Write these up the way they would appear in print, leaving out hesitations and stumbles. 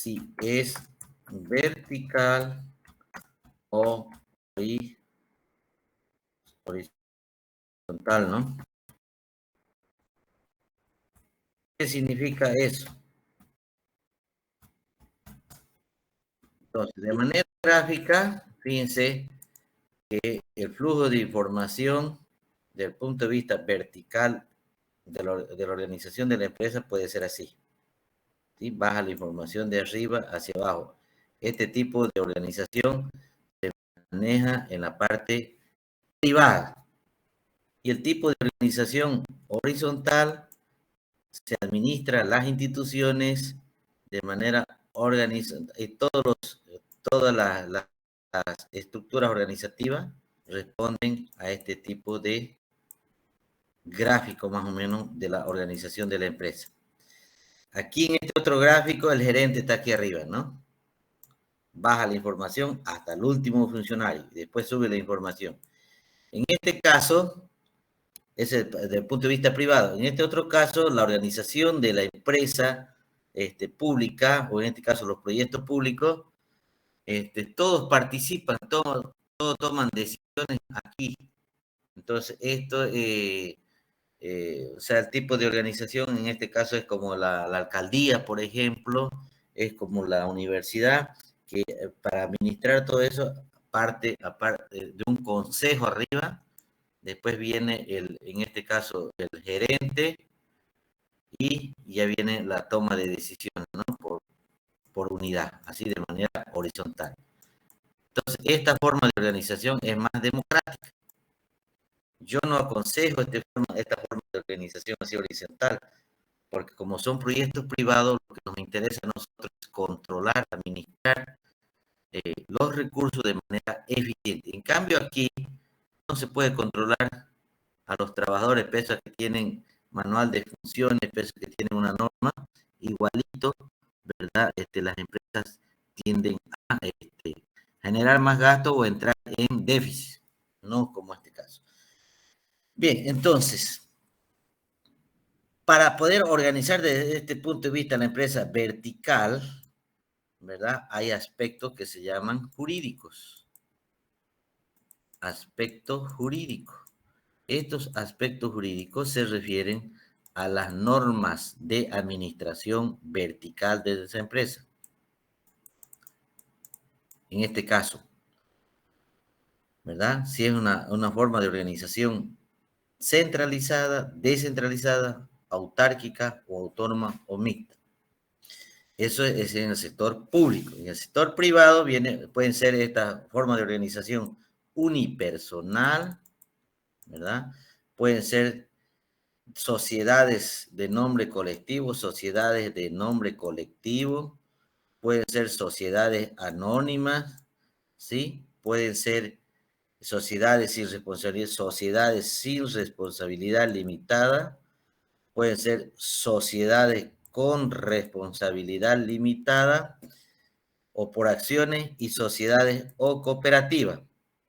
si es vertical o horizontal, ¿no? ¿Qué significa eso? Entonces, de manera gráfica, fíjense que el flujo de información desde el punto de vista vertical de la organización de la empresa puede ser así. ¿Sí? Baja la información de arriba hacia abajo. Este tipo de organización se maneja en la parte privada. Y el tipo de organización horizontal se administra las instituciones de manera organizada y todas las estructuras organizativas responden a este tipo de gráfico más o menos de la organización de la empresa. Aquí en este otro gráfico el gerente está aquí arriba, ¿no? Baja la información hasta el último funcionario y después sube la información. En este caso, es desde el punto de vista privado. En este otro caso, la organización de la empresa pública, o en este caso los proyectos públicos, todos participan, todos toman decisiones aquí. Entonces, esto, o sea, el tipo de organización en este caso es como la alcaldía, por ejemplo, es como la universidad, que para administrar todo eso parte de un consejo arriba. Después viene, en este caso, el gerente y ya viene la toma de decisiones, ¿no? Por unidad, así de manera horizontal. Entonces, esta forma de organización es más democrática. Yo no aconsejo esta forma de organización así horizontal, porque como son proyectos privados, lo que nos interesa a nosotros es controlar, administrar los recursos de manera eficiente. En cambio, aquí no se puede controlar a los trabajadores, pese a que tienen manual de funciones, pese a que tienen una norma, igualito, ¿verdad? Las empresas tienden a generar más gasto o entrar en déficit, no como este caso. Bien, entonces, para poder organizar desde este punto de vista la empresa vertical, ¿verdad? Hay aspectos que se llaman jurídicos. Aspectos jurídicos. Estos aspectos jurídicos se refieren a las normas de administración vertical de esa empresa. En este caso, ¿verdad? Si es una forma de organización centralizada, descentralizada, autárquica o autónoma o mixta. Eso es en el sector público. En el sector privado pueden ser esta forma de organización unipersonal, ¿verdad? Pueden ser sociedades de nombre colectivo, pueden ser sociedades anónimas, ¿sí? Pueden ser sociedades sin responsabilidad limitada, pueden ser sociedades con responsabilidad limitada o por acciones y sociedades o cooperativas.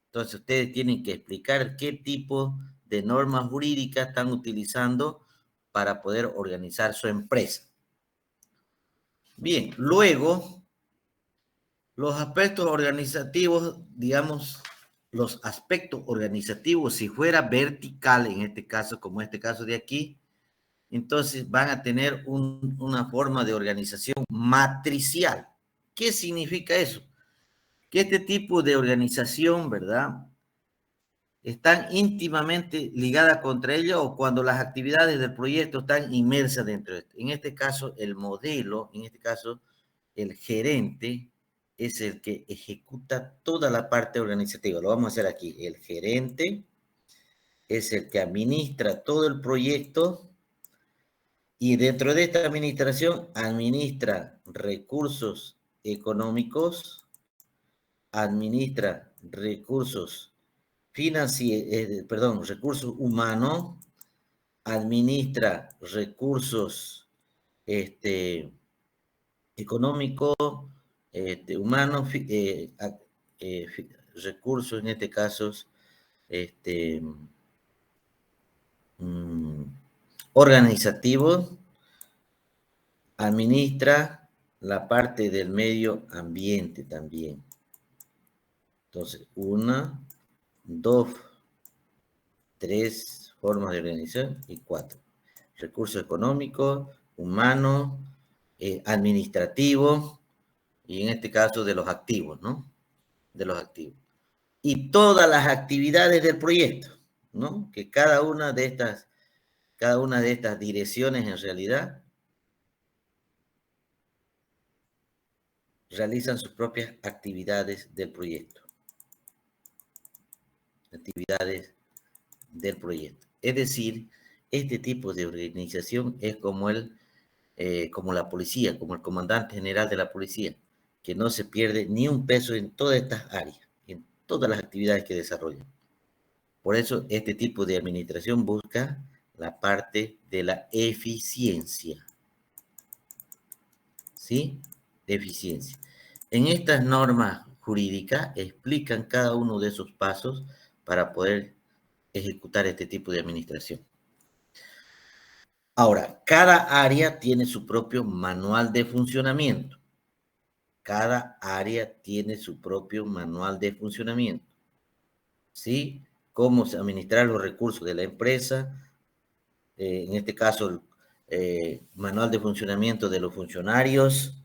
Entonces ustedes tienen que explicar qué tipo de normas jurídicas están utilizando para poder organizar su empresa. Bien, luego, los aspectos organizativos, digamos, los aspectos organizativos, si fuera vertical, en este caso, como este caso de aquí, entonces van a tener una forma de organización matricial. ¿Qué significa eso? Que este tipo de organización, ¿verdad?, están íntimamente ligadas contra ello o cuando las actividades del proyecto están inmersas dentro de esto. En este caso, el modelo, en este caso, el gerente es el que ejecuta toda la parte organizativa. Lo vamos a hacer aquí. El gerente es el que administra todo el proyecto y dentro de esta administración administra recursos económicos, administra recursos recursos humanos, administra recursos económicos, humanos, recursos en este caso, organizativos, administra la parte del medio ambiente también. Entonces, 1, 2, 3 formas de organización y 4. Recursos económicos, humanos, administrativos y en este caso de los activos, ¿no? De los activos. Y todas las actividades del proyecto, ¿no? Que cada una de estas direcciones en realidad realizan sus propias actividades del proyecto. Actividades del proyecto. Es decir, este tipo de organización es como como la policía, como el comandante general de la policía, que no se pierde ni un peso en todas estas áreas, en todas las actividades que desarrollan. Por eso, este tipo de administración busca la parte de la eficiencia. ¿Sí? Eficiencia. En estas normas jurídicas explican cada uno de esos pasos para poder ejecutar este tipo de administración. Ahora, cada área tiene su propio manual de funcionamiento. Cada área tiene su propio manual de funcionamiento. ¿Sí? Cómo administrar los recursos de la empresa, en este caso, manual de funcionamiento de los funcionarios.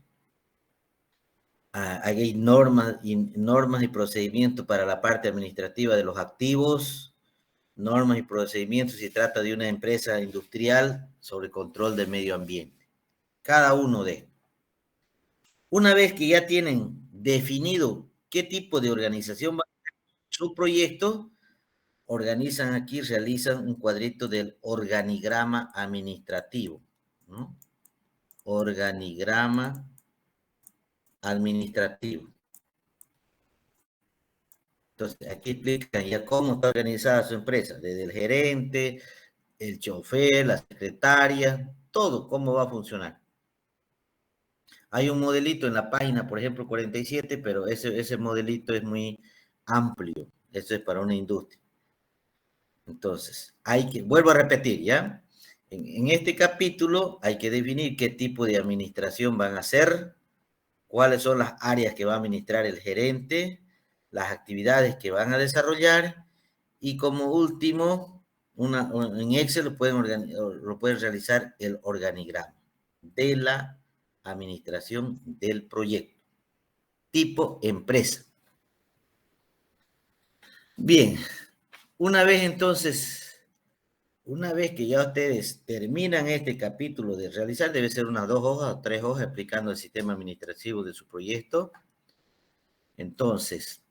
Hay normas y procedimientos para la parte administrativa de los activos, normas y procedimientos si trata de una empresa industrial sobre control del medio ambiente. Cada uno de. Una vez que ya tienen definido qué tipo de organización va a ser su proyecto, organizan aquí, realizan un cuadrito del organigrama administrativo, ¿no? Organigrama administrativo. Entonces, aquí explican ya cómo está organizada su empresa, desde el gerente, el chofer, la secretaria, todo, cómo va a funcionar. Hay un modelito en la página, por ejemplo, 47, pero ese modelito es muy amplio. Eso es para una industria. Entonces, vuelvo a repetir, ¿ya? En este capítulo hay que definir qué tipo de administración van a hacer, cuáles son las áreas que va a administrar el gerente, las actividades que van a desarrollar y como último, en Excel lo pueden realizar el organigrama de la administración del proyecto. Tipo empresa. Bien, una vez que ya ustedes terminan este capítulo de realizar, debe ser unas 2 hojas o 3 hojas explicando el sistema administrativo de su proyecto. Entonces,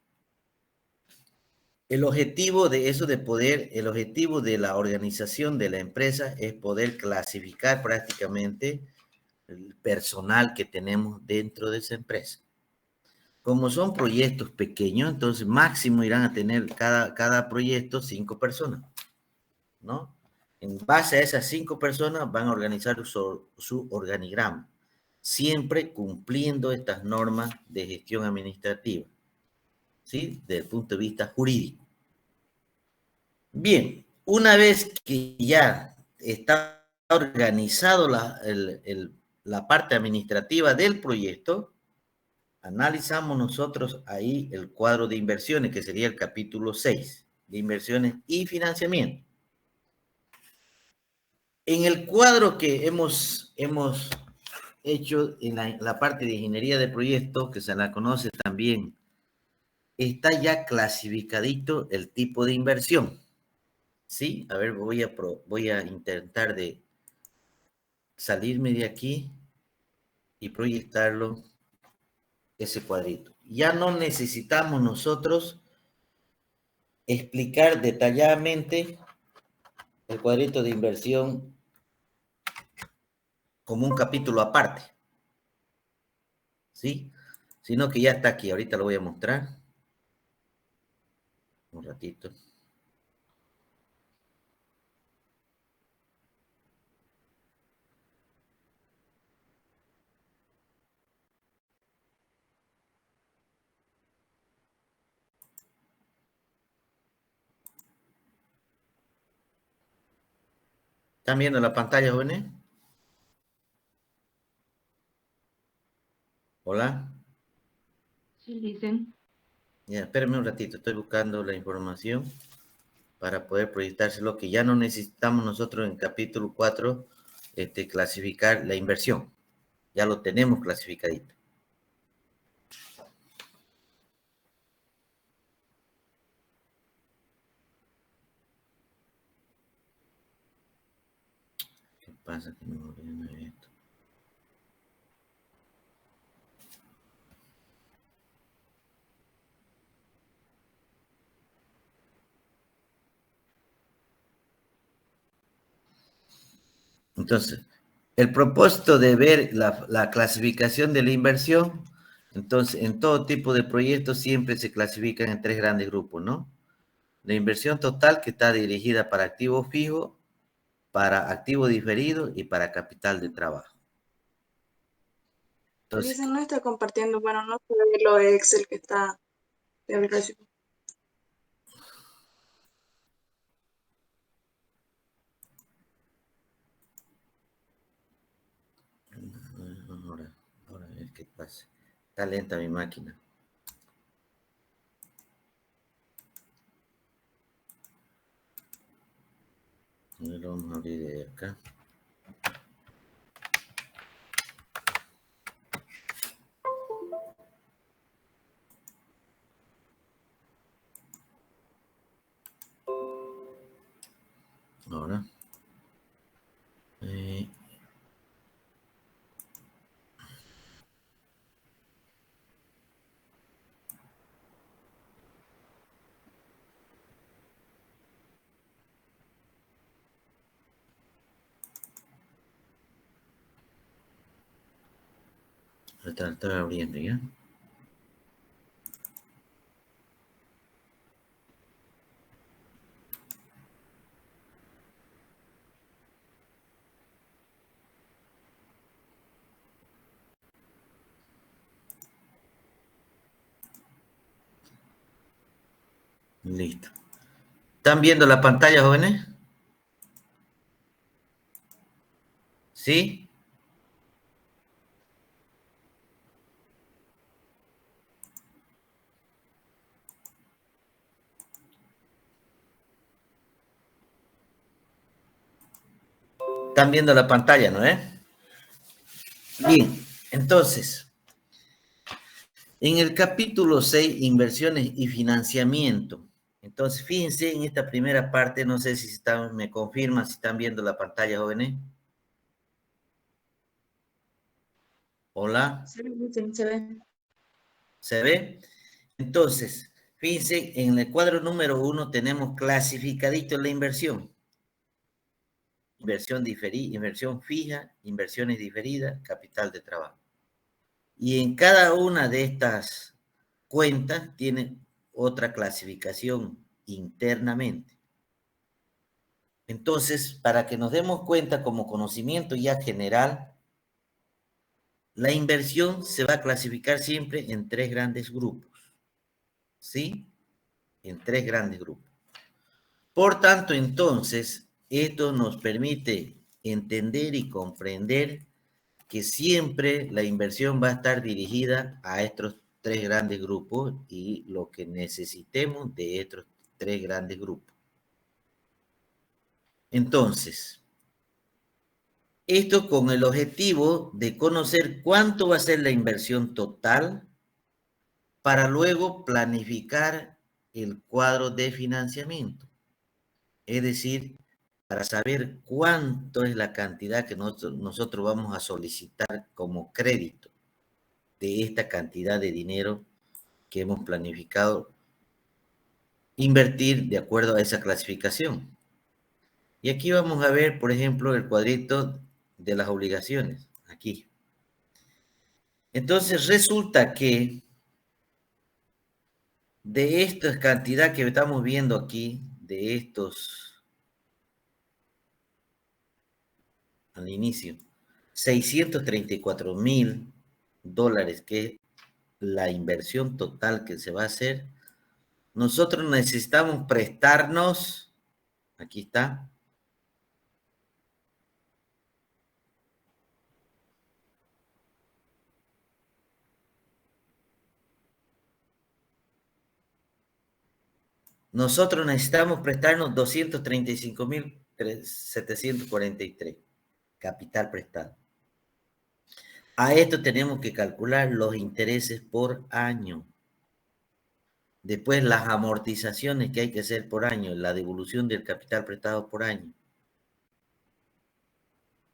el objetivo de la organización de la empresa es poder clasificar prácticamente el personal que tenemos dentro de esa empresa. Como son proyectos pequeños, entonces máximo irán a tener cada proyecto 5 personas, ¿no? En base a esas 5 personas van a organizar su organigrama, siempre cumpliendo estas normas de gestión administrativa, ¿sí? Desde el punto de vista jurídico. Bien, una vez que ya está organizado la parte administrativa del proyecto, analizamos nosotros ahí el cuadro de inversiones, que sería el capítulo 6, de inversiones y financiamiento. En el cuadro que hemos hecho en la parte de ingeniería de proyecto, que se la conoce también, está ya clasificadito el tipo de inversión. ¿Sí? A ver, voy a intentar de salirme de aquí y proyectarlo, ese cuadrito. Ya no necesitamos nosotros explicar detalladamente el cuadrito de inversión como un capítulo aparte, ¿sí? Sino que ya está aquí, ahorita lo voy a mostrar. Un ratito. ¿Están viendo la pantalla, jóvenes? Hola. Sí, dicen. Ya, espérame un ratito, estoy buscando la información para poder proyectárselo, que ya no necesitamos nosotros en capítulo 4 clasificar la inversión. Ya lo tenemos clasificadito. ¿Qué pasa que no viene esto? Entonces, el propósito de ver la clasificación de la inversión, entonces, en todo tipo de proyectos siempre se clasifican en tres grandes grupos, ¿no? La inversión total, que está dirigida para activo fijo, para activo diferido y para capital de trabajo. Entonces, Dicen, no está compartiendo, bueno, no se ve lo de Excel que está del recibo. ahora a ver qué pasa. Está lenta mi máquina. A ver, vamos a abrir de acá. Ahora. Está abriendo ya. Listo. ¿Están viendo la pantalla, jóvenes? ¿Sí? Están viendo la pantalla, ¿no es? Bien, entonces, en el capítulo 6, inversiones y financiamiento. Entonces, fíjense en esta primera parte, no sé si están, me confirman si están viendo la pantalla, jóvenes. Hola. Se ve, dicen, se ve. ¿Se ve? Entonces, fíjense, en el cuadro número 1 tenemos clasificadito la inversión. Inversión diferida, inversión fija, inversiones diferidas, capital de trabajo. Y en cada una de estas cuentas tiene otra clasificación internamente. Entonces, para que nos demos cuenta como conocimiento ya general, la inversión se va a clasificar siempre en tres grandes grupos. ¿Sí? En tres grandes grupos. Por tanto, entonces, esto nos permite entender y comprender que siempre la inversión va a estar dirigida a estos tres grandes grupos y lo que necesitemos de estos tres grandes grupos. Entonces, esto con el objetivo de conocer cuánto va a ser la inversión total para luego planificar el cuadro de financiamiento. Es decir, para saber cuánto es la cantidad que nosotros vamos a solicitar como crédito de esta cantidad de dinero que hemos planificado invertir de acuerdo a esa clasificación. Y aquí vamos a ver, por ejemplo, el cuadrito de las obligaciones, aquí. Entonces resulta que de esta cantidad que estamos viendo aquí, de estos, al inicio, $634,000, que es la inversión total que se va a hacer, nosotros necesitamos prestarnos, aquí está, nosotros necesitamos prestarnos 235.743 capital prestado. A esto tenemos que calcular los intereses por año. Después las amortizaciones que hay que hacer por año, la devolución del capital prestado por año.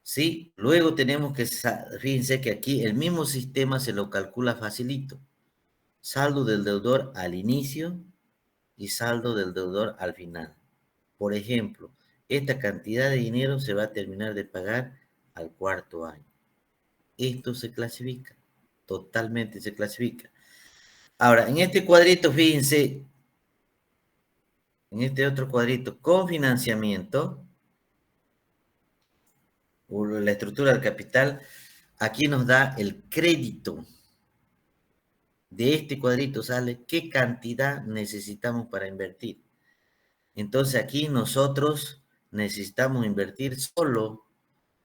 ¿Sí? Luego tenemos que, fíjense que aquí el mismo sistema se lo calcula facilito. Saldo del deudor al inicio y saldo del deudor al final. Por ejemplo, esta cantidad de dinero se va a terminar de pagar al cuarto año. Esto se clasifica, totalmente se clasifica. Ahora, en este cuadrito, fíjense, en este otro cuadrito, con financiamiento, o la estructura del capital, aquí nos da el crédito. De este cuadrito sale qué cantidad necesitamos para invertir. Entonces aquí nosotros necesitamos invertir solo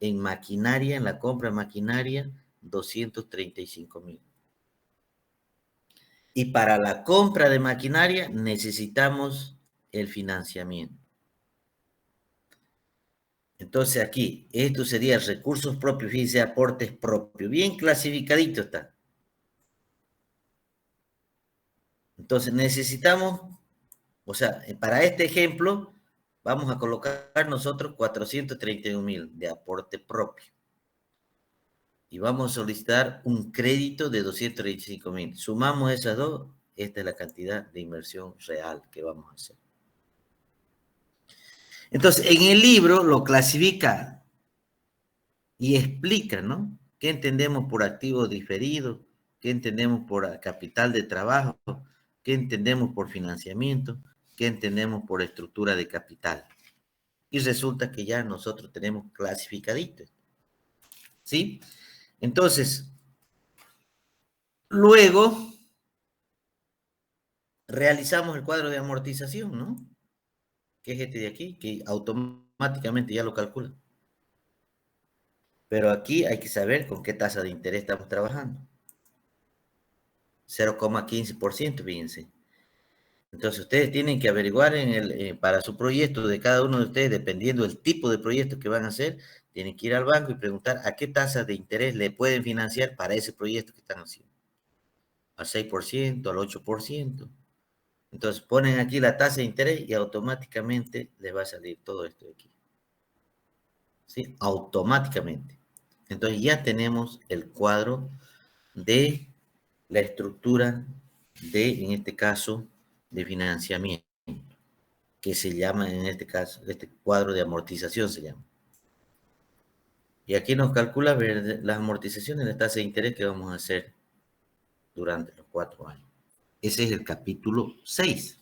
en maquinaria, en la compra de maquinaria, 235.000. Y para la compra de maquinaria necesitamos el financiamiento. Entonces aquí, esto sería recursos propios, fíjense, aportes propios. Bien clasificadito está. Entonces necesitamos, o sea, para este ejemplo, vamos a colocar nosotros 431.000 de aporte propio. Y vamos a solicitar un crédito de 235.000. Sumamos esas dos, esta es la cantidad de inversión real que vamos a hacer. Entonces, en el libro lo clasifica y explica, ¿no? ¿Qué entendemos por activo diferido? ¿Qué entendemos por capital de trabajo? ¿Qué entendemos por financiamiento? ¿Qué entendemos por estructura de capital? Y resulta que ya nosotros tenemos clasificadito, ¿sí? Entonces, luego realizamos el cuadro de amortización, ¿no? Que es este de aquí, que automáticamente ya lo calcula. Pero aquí hay que saber con qué tasa de interés estamos trabajando. 0,15%, fíjense. Entonces, ustedes tienen que averiguar para su proyecto de cada uno de ustedes, dependiendo del tipo de proyecto que van a hacer, tienen que ir al banco y preguntar a qué tasa de interés le pueden financiar para ese proyecto que están haciendo. Al 6%, al 8%. Entonces, ponen aquí la tasa de interés y automáticamente les va a salir todo esto de aquí. ¿Sí? Automáticamente. Entonces, ya tenemos el cuadro de la estructura de, en este caso, de financiamiento, que se llama, en este caso, este cuadro de amortización se llama. Y aquí nos calcula las amortizaciones de la tasa de interés que vamos a hacer durante los 4 años. Ese es el capítulo 6.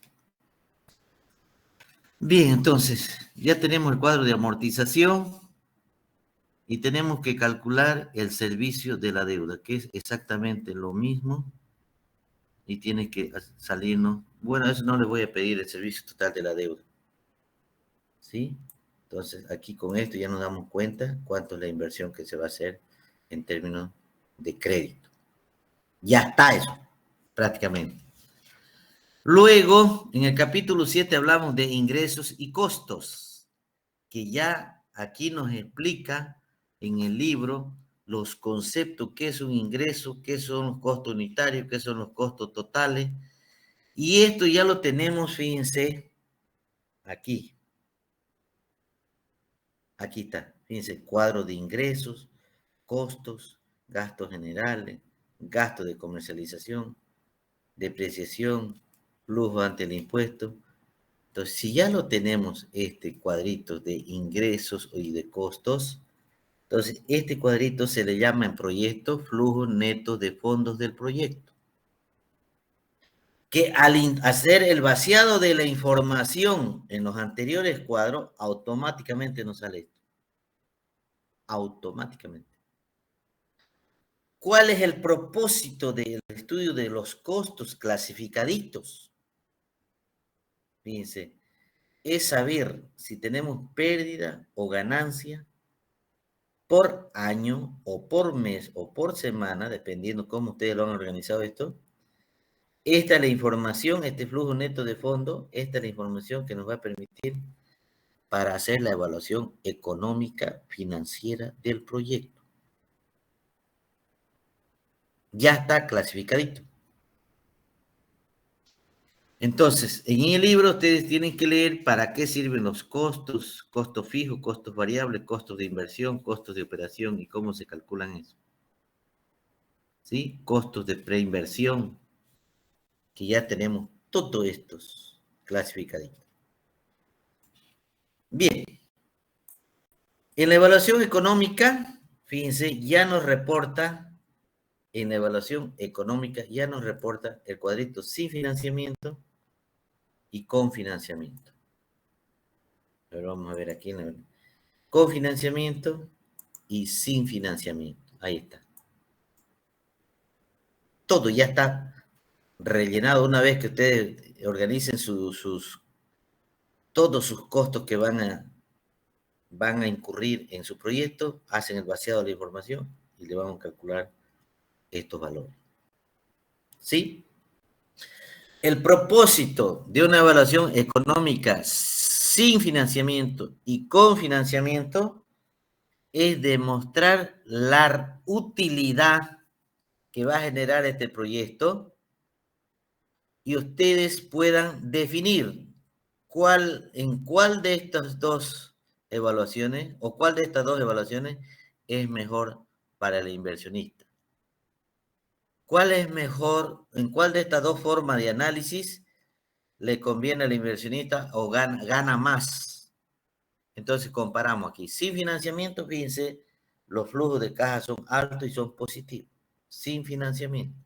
Bien, entonces, ya tenemos el cuadro de amortización y tenemos que calcular el servicio de la deuda, que es exactamente lo mismo y tiene que salirnos. Bueno, eso no les voy a pedir el servicio total de la deuda. ¿Sí? Entonces, aquí con esto ya nos damos cuenta cuánto es la inversión que se va a hacer en términos de crédito. Ya está eso, prácticamente. Luego, en el capítulo 7 hablamos de ingresos y costos, que ya aquí nos explica en el libro los conceptos, qué es un ingreso, qué son los costos unitarios, qué son los costos totales. Y esto ya lo tenemos, fíjense, aquí. Aquí está, fíjense, cuadro de ingresos, costos, gastos generales, gastos de comercialización, depreciación, flujo ante el impuesto. Entonces, si ya lo tenemos, este cuadrito de ingresos y de costos, entonces este cuadrito se le llama en proyecto flujo neto de fondos del proyecto. Que al hacer el vaciado de la información en los anteriores cuadros, automáticamente nos sale esto. Automáticamente. ¿Cuál es el propósito del estudio de los costos clasificaditos? Fíjense, es saber si tenemos pérdida o ganancia por año o por mes o por semana, dependiendo cómo ustedes lo han organizado esto, Esta es la información, este flujo neto de fondo, esta es la información que nos va a permitir para hacer la evaluación económica financiera del proyecto. Ya está clasificadito. Entonces, en el libro ustedes tienen que leer para qué sirven los costos, costos fijos, costos variables, costos de inversión, costos de operación y cómo se calculan eso. ¿Sí? Costos de preinversión, que ya tenemos todos estos clasificaditos. Bien. En la evaluación económica, fíjense, ya nos reporta, en la evaluación económica ya nos reporta el cuadrito sin financiamiento y con financiamiento. Pero vamos a ver aquí en la con financiamiento y sin financiamiento. Ahí está. Todo ya está rellenado una vez que ustedes organicen todos sus costos que van a incurrir en su proyecto, hacen el vaciado de la información y le vamos a calcular estos valores. ¿Sí? El propósito de una evaluación económica sin financiamiento y con financiamiento es demostrar la utilidad que va a generar este proyecto y ustedes puedan definir en cuál de estas dos evaluaciones o cuál de estas dos evaluaciones es mejor para el inversionista. ¿Cuál es mejor, en cuál de estas dos formas de análisis le conviene al inversionista o gana más? Entonces comparamos aquí. Sin financiamiento, fíjense, los flujos de caja son altos y son positivos. Sin financiamiento.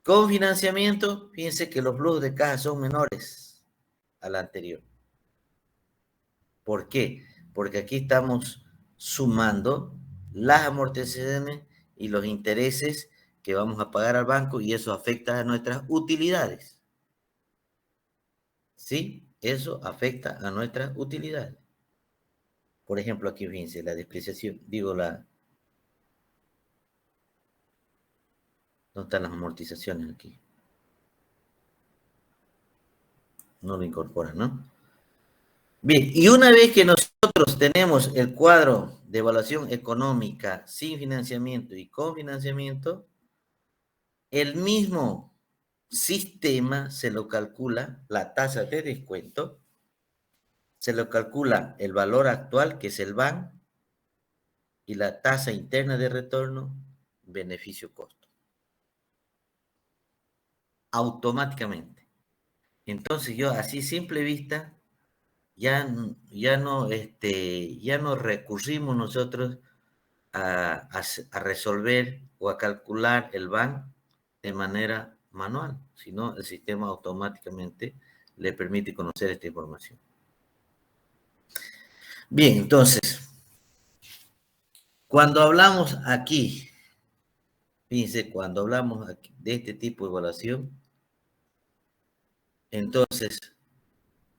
Con financiamiento, fíjense que los flujos de caja son menores al anterior. ¿Por qué? Porque aquí estamos sumando las amortizaciones y los intereses que vamos a pagar al banco y eso afecta a nuestras utilidades. ¿Sí? Eso afecta a nuestras utilidades. Por ejemplo, aquí fíjense, la depreciación, ¿dónde están las amortizaciones aquí? No lo incorporan, ¿no? Bien, y una vez que nosotros tenemos el cuadro de evaluación económica sin financiamiento y con financiamiento, el mismo sistema se lo calcula la tasa de descuento, se lo calcula el valor actual, que es el VAN, y la tasa interna de retorno, beneficio-costo. Automáticamente. Entonces yo, así simple vista, ya no recurrimos nosotros a resolver o a calcular el VAN de manera manual, sino el sistema automáticamente le permite conocer esta información. Bien, entonces, cuando hablamos aquí, fíjense, cuando hablamos aquí de este tipo de evaluación, entonces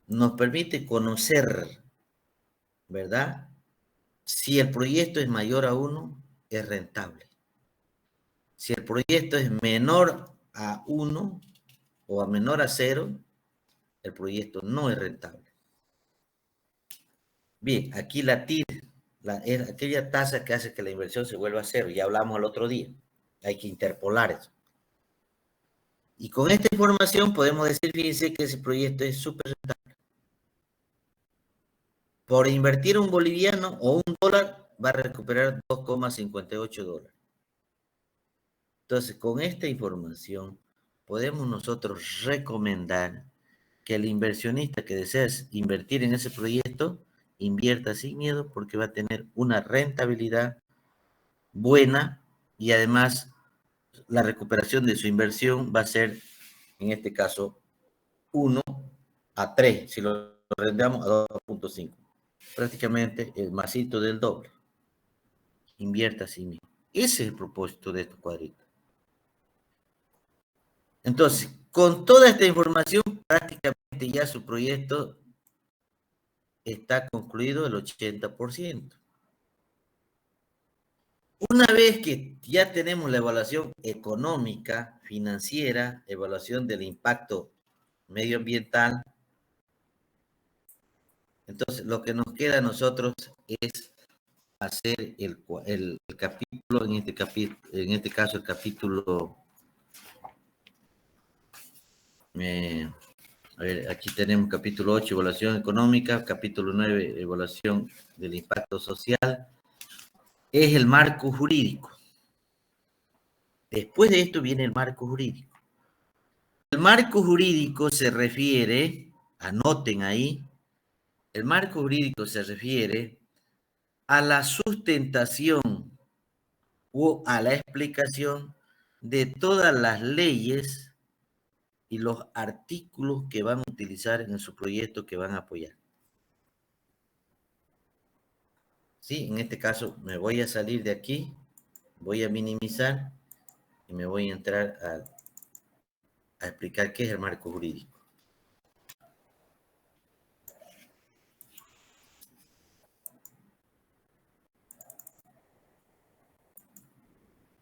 nos permite conocer, ¿verdad? Si el proyecto es mayor a 1, es rentable. Si el proyecto es menor a 1 o a menor a 0, el proyecto no es rentable. Bien, aquí la TIR es aquella tasa que hace que la inversión se vuelva a 0. Ya hablamos el otro día. Hay que interpolar eso. Y con esta información podemos decir, fíjense, que ese proyecto es súper rentable. Por invertir un boliviano o $1, va a recuperar $2,58. Entonces, con esta información, podemos nosotros recomendar que el inversionista que desea invertir en ese proyecto, invierta sin miedo porque va a tener una rentabilidad buena y además la recuperación de su inversión va a ser, en este caso, 1 a 3, si lo rendamos a 2.5. Prácticamente el masito del doble. Invierta sin miedo. Ese es el propósito de estos cuadritos. Entonces, con toda esta información, prácticamente ya su proyecto está concluido el 80%. Una vez que ya tenemos la evaluación económica, financiera, evaluación del impacto medioambiental, entonces lo que nos queda a nosotros es hacer el capítulo, en este caso el capítulo, a ver, aquí tenemos capítulo 8, evaluación económica, capítulo 9, evaluación del impacto social, es el marco jurídico. Después de esto viene el marco jurídico. El marco jurídico se refiere, anoten ahí, el marco jurídico se refiere a la sustentación o a la explicación de todas las leyes y los artículos que van a utilizar en su proyecto que van a apoyar. Sí, en este caso me voy a salir de aquí, voy a minimizar y me voy a entrar a explicar qué es el marco jurídico.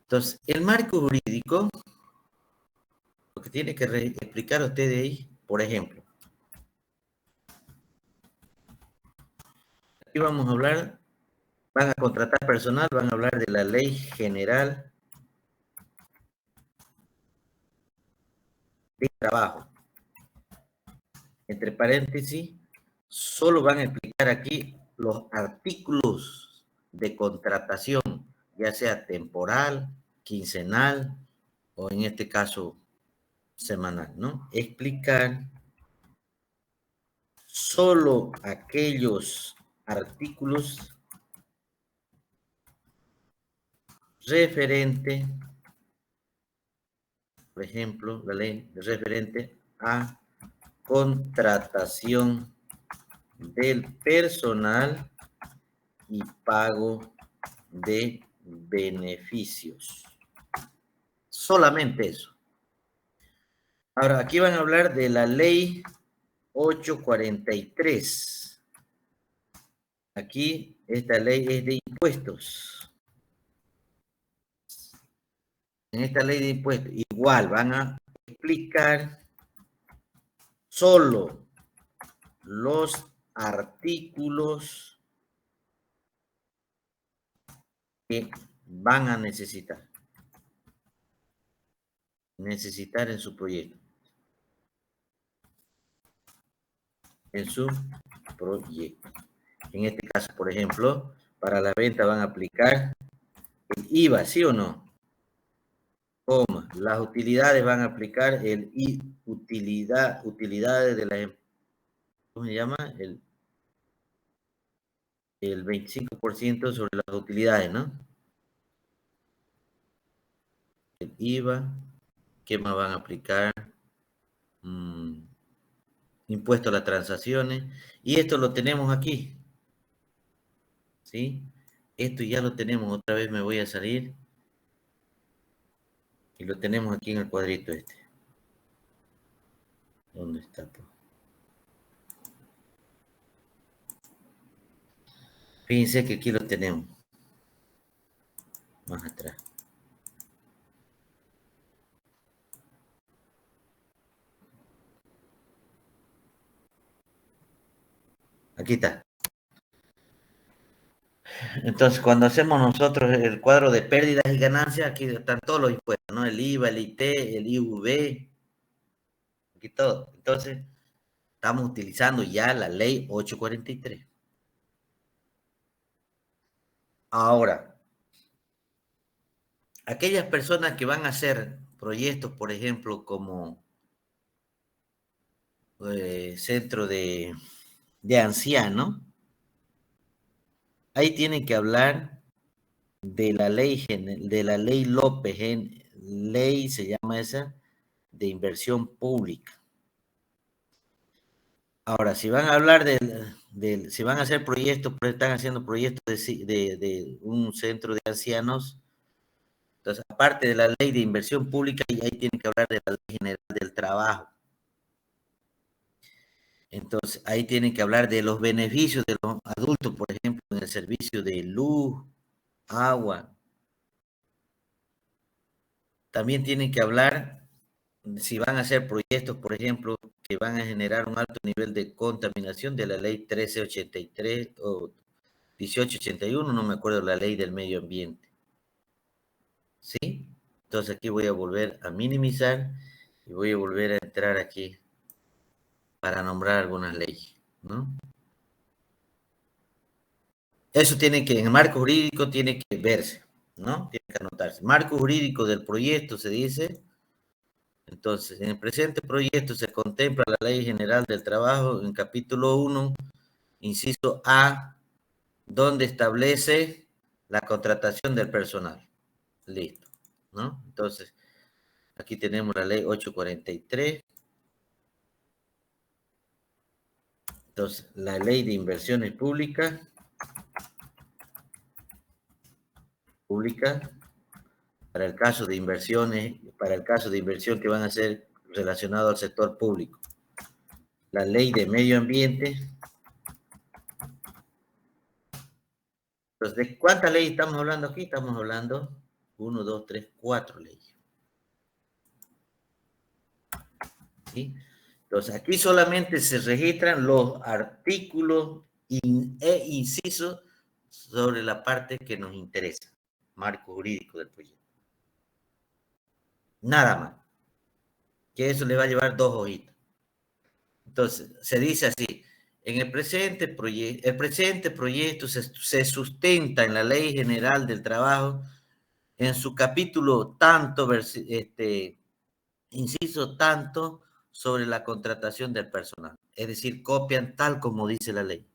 Entonces, el marco jurídico, lo que tiene que explicar ustedes ahí, por ejemplo, aquí vamos a hablar, van a contratar personal, van a hablar de la Ley General de Trabajo. Entre paréntesis, solo van a explicar aquí los artículos de contratación, ya sea temporal, quincenal o en este caso semanal, ¿no? Explicar solo aquellos artículos referente, por ejemplo, la ley referente a contratación del personal y pago de beneficios. Solamente eso. Ahora, aquí van a hablar de la ley 843. Aquí, esta ley es de impuestos. En esta ley de impuestos, igual van a explicar solo los artículos que van a necesitar en su proyecto. En este caso, por ejemplo, para la venta van a aplicar el IVA, ¿sí o no? Coma. Las utilidades van a aplicar el utilidades de la, ¿cómo se llama? El 25% sobre las utilidades, ¿no? El IVA, ¿qué más van a aplicar? Impuesto a las transacciones, y esto lo tenemos aquí, ¿sí? Esto ya lo tenemos, otra vez me voy a salir, y lo tenemos aquí en el cuadrito este. ¿Dónde está? Fíjense que aquí lo tenemos, más atrás. Aquí está. Entonces, cuando hacemos nosotros el cuadro de pérdidas y ganancias, aquí están todos los impuestos, ¿no? El IVA, el IT, el IUV, aquí todo. Entonces, estamos utilizando ya la ley 843. Ahora, aquellas personas que van a hacer proyectos, por ejemplo, como centro de ancianos, ahí tienen que hablar de la ley López, ley se llama esa, de inversión pública. Ahora, si van a hablar si van a hacer proyectos, están haciendo proyectos de un centro de ancianos, entonces, aparte de la ley de inversión pública, ahí tienen que hablar de la ley general del trabajo. Entonces, ahí tienen que hablar de los beneficios de los adultos, por ejemplo, en el servicio de luz, agua, También tienen que hablar, si van a hacer proyectos, por ejemplo, que van a generar un alto nivel de contaminación de la ley 1383 o 1881, no me acuerdo, la ley del medio ambiente. ¿Sí? Entonces aquí voy a volver a minimizar y voy a volver a entrar aquí para nombrar algunas leyes, ¿no? Eso tiene que, en el marco jurídico tiene que verse, ¿no? Tiene que anotarse. Marco jurídico del proyecto se dice. Entonces, en el presente proyecto se contempla la Ley General del Trabajo en capítulo 1, inciso A, donde establece la contratación del personal. Listo, ¿no? Entonces, aquí tenemos la ley 843. Entonces, la ley de inversiones públicas, para el caso de inversiones, para el caso de inversión que van a ser relacionados al sector público. La ley de medio ambiente. Entonces, ¿de cuántas leyes estamos hablando aquí? Estamos hablando 1, 2, 3, 4 leyes. ¿Sí? Entonces, aquí solamente se registran los artículos e incisos sobre la parte que nos interesa, marco jurídico del proyecto. Nada más. Que eso le va a llevar 2 hojitas. Entonces, se dice así, en el presente proyecto se sustenta en la Ley General del Trabajo, en su capítulo tanto, inciso tanto, sobre la contratación del personal. Es decir, copian tal como dice la ley.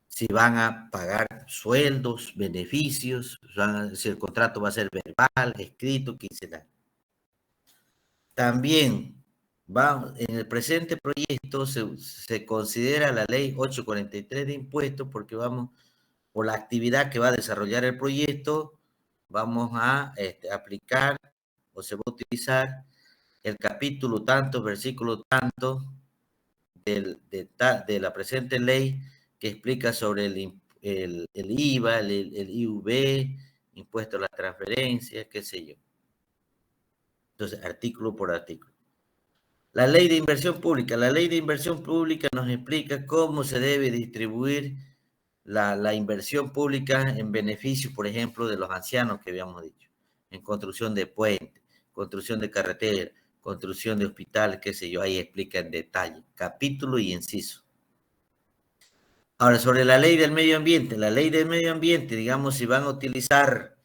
Si van a pagar sueldos, beneficios, si el contrato va a ser verbal, escrito, quincenal. También en el presente proyecto se considera la ley 843 de impuestos porque vamos, por la actividad que va a desarrollar el proyecto, vamos a aplicar o se va a utilizar el capítulo tanto, versículo tanto de la presente ley que explica sobre el IVA, el IUV, impuesto a la transferencia, qué sé yo. Entonces, artículo por artículo. La ley de inversión pública. La ley de inversión pública nos explica cómo se debe distribuir la inversión pública en beneficio, por ejemplo, de los ancianos que habíamos dicho, en construcción de puentes, construcción de carreteras, construcción de hospitales, qué sé yo, ahí explica en detalle, capítulo y inciso. Ahora, sobre la ley del medio ambiente. La ley del medio ambiente, digamos, si van a utilizar,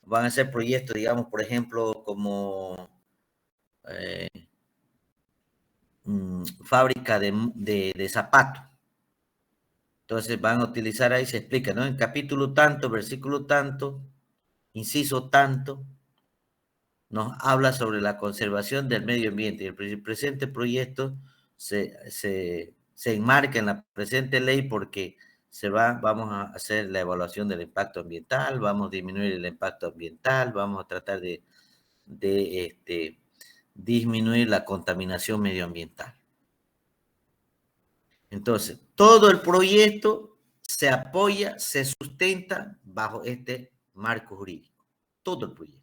van a hacer proyectos, digamos, por ejemplo, como fábrica de zapatos. Entonces van a utilizar ahí, se explica, ¿no? En capítulo tanto, versículo tanto, inciso tanto, nos habla sobre la conservación del medio ambiente. El presente proyecto se enmarca en la presente ley porque vamos a hacer la evaluación del impacto ambiental, vamos a disminuir el impacto ambiental, vamos a tratar de disminuir la contaminación medioambiental. Entonces, todo el proyecto se apoya, se sustenta bajo este marco jurídico. Todo el proyecto.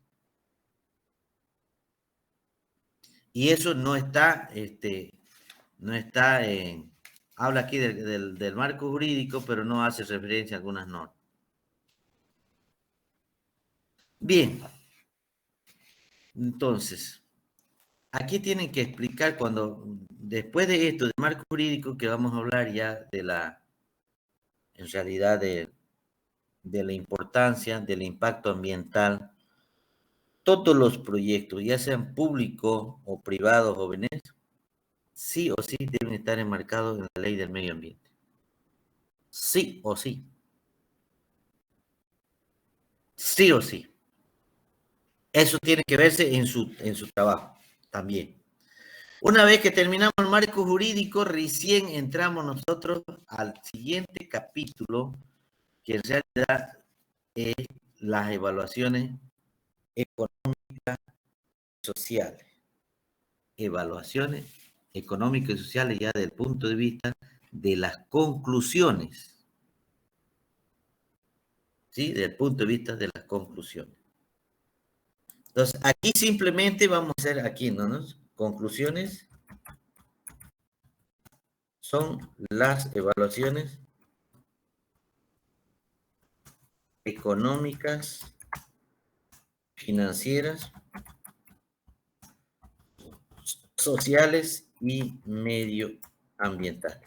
Y eso no está, habla aquí del marco jurídico, pero no hace referencia a algunas normas. Bien. Entonces, aquí tienen que explicar después de esto, del marco jurídico, que vamos a hablar ya en realidad de la importancia del impacto ambiental. Todos los proyectos, ya sean públicos o privados jóvenes, sí o sí deben estar enmarcados en la ley del medio ambiente. Sí o sí. Sí o sí. Eso tiene que verse en su trabajo también. Una vez que terminamos el marco jurídico, recién entramos nosotros al siguiente capítulo, que en realidad es las evaluaciones económicas y sociales. Evaluaciones económicas y sociales ya desde el punto de vista de las conclusiones. ¿Sí? Desde el punto de vista de las conclusiones. Entonces, aquí simplemente vamos a hacer aquí, ¿no? Conclusiones son las evaluaciones económicas, financieras, sociales y medioambientales.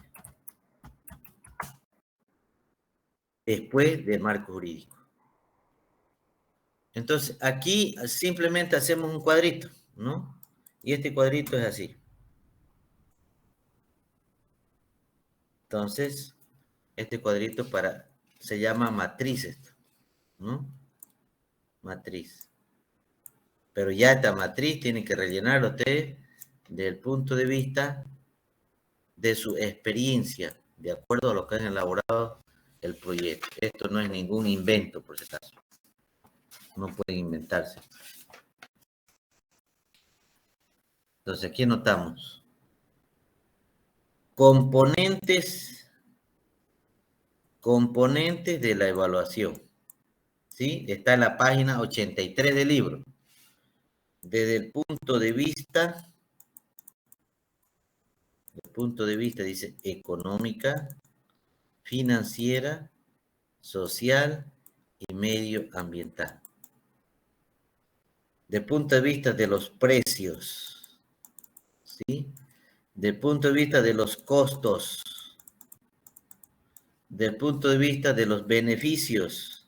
Después del marco jurídico. Entonces, aquí simplemente hacemos un cuadrito, ¿no? Y este cuadrito es así. Entonces, este cuadrito se llama matriz esto, ¿no? Matriz. Pero ya esta matriz tiene que rellenar usted desde el punto de vista de su experiencia, de acuerdo a lo que han elaborado el proyecto. Esto no es ningún invento, por si acaso. No pueden inventarse. Entonces, aquí anotamos. Componentes de la evaluación. ¿Sí? Está en la página 83 del libro. Desde el punto de vista, dice, económica, financiera, social y medioambiental. Del punto de vista de los precios, ¿sí? Del punto de vista de los costos, del punto de vista de los beneficios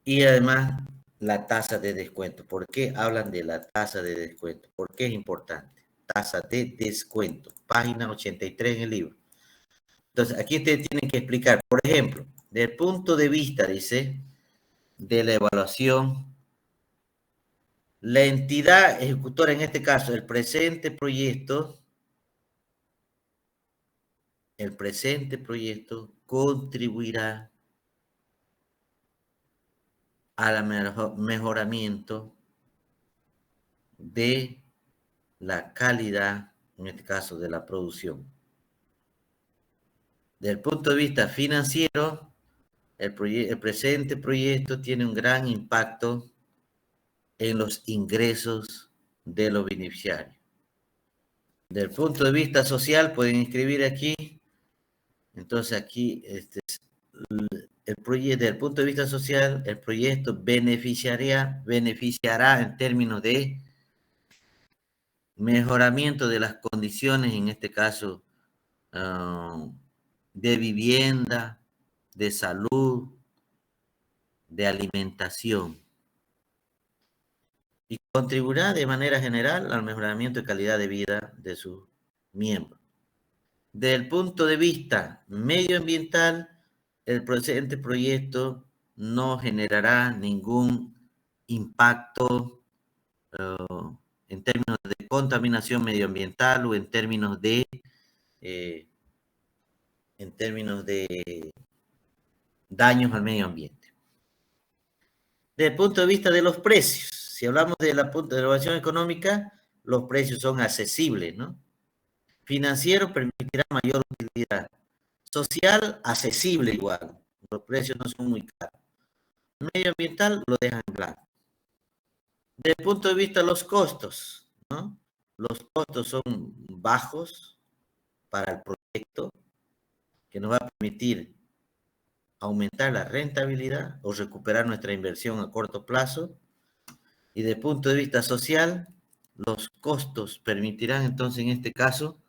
y además la tasa de descuento. ¿Por qué hablan de la tasa de descuento? ¿Por qué es importante? Tasa de descuento, página 83 en el libro. Entonces, aquí ustedes tienen que explicar, por ejemplo, del punto de vista, dice, de la evaluación, la entidad ejecutora, en este caso, el presente proyecto contribuirá al mejoramiento de la calidad, en este caso, de la producción. Desde el punto de vista financiero, el presente proyecto tiene un gran impacto en los ingresos de los beneficiarios. Desde el punto de vista social, pueden escribir aquí. Entonces aquí, desde el punto de vista social, el proyecto beneficiará en términos de mejoramiento de las condiciones, en este caso, de vivienda, de salud, de alimentación. Y contribuirá de manera general al mejoramiento de calidad de vida de sus miembros. Desde el punto de vista medioambiental, el presente proyecto no generará ningún impacto en términos de contaminación medioambiental o en términos de daños al medio ambiente. Desde el punto de vista de los precios, si hablamos de la evaluación económica, los precios son accesibles, ¿no? Financiero permitirá mayor utilidad. Social, accesible igual. Los precios no son muy caros. Medioambiental lo dejan en blanco. Desde el punto de vista de los costos, ¿no? Los costos son bajos para el proyecto, que nos va a permitir aumentar la rentabilidad o recuperar nuestra inversión a corto plazo. Y desde el punto de vista social, los costos permitirán entonces en este caso,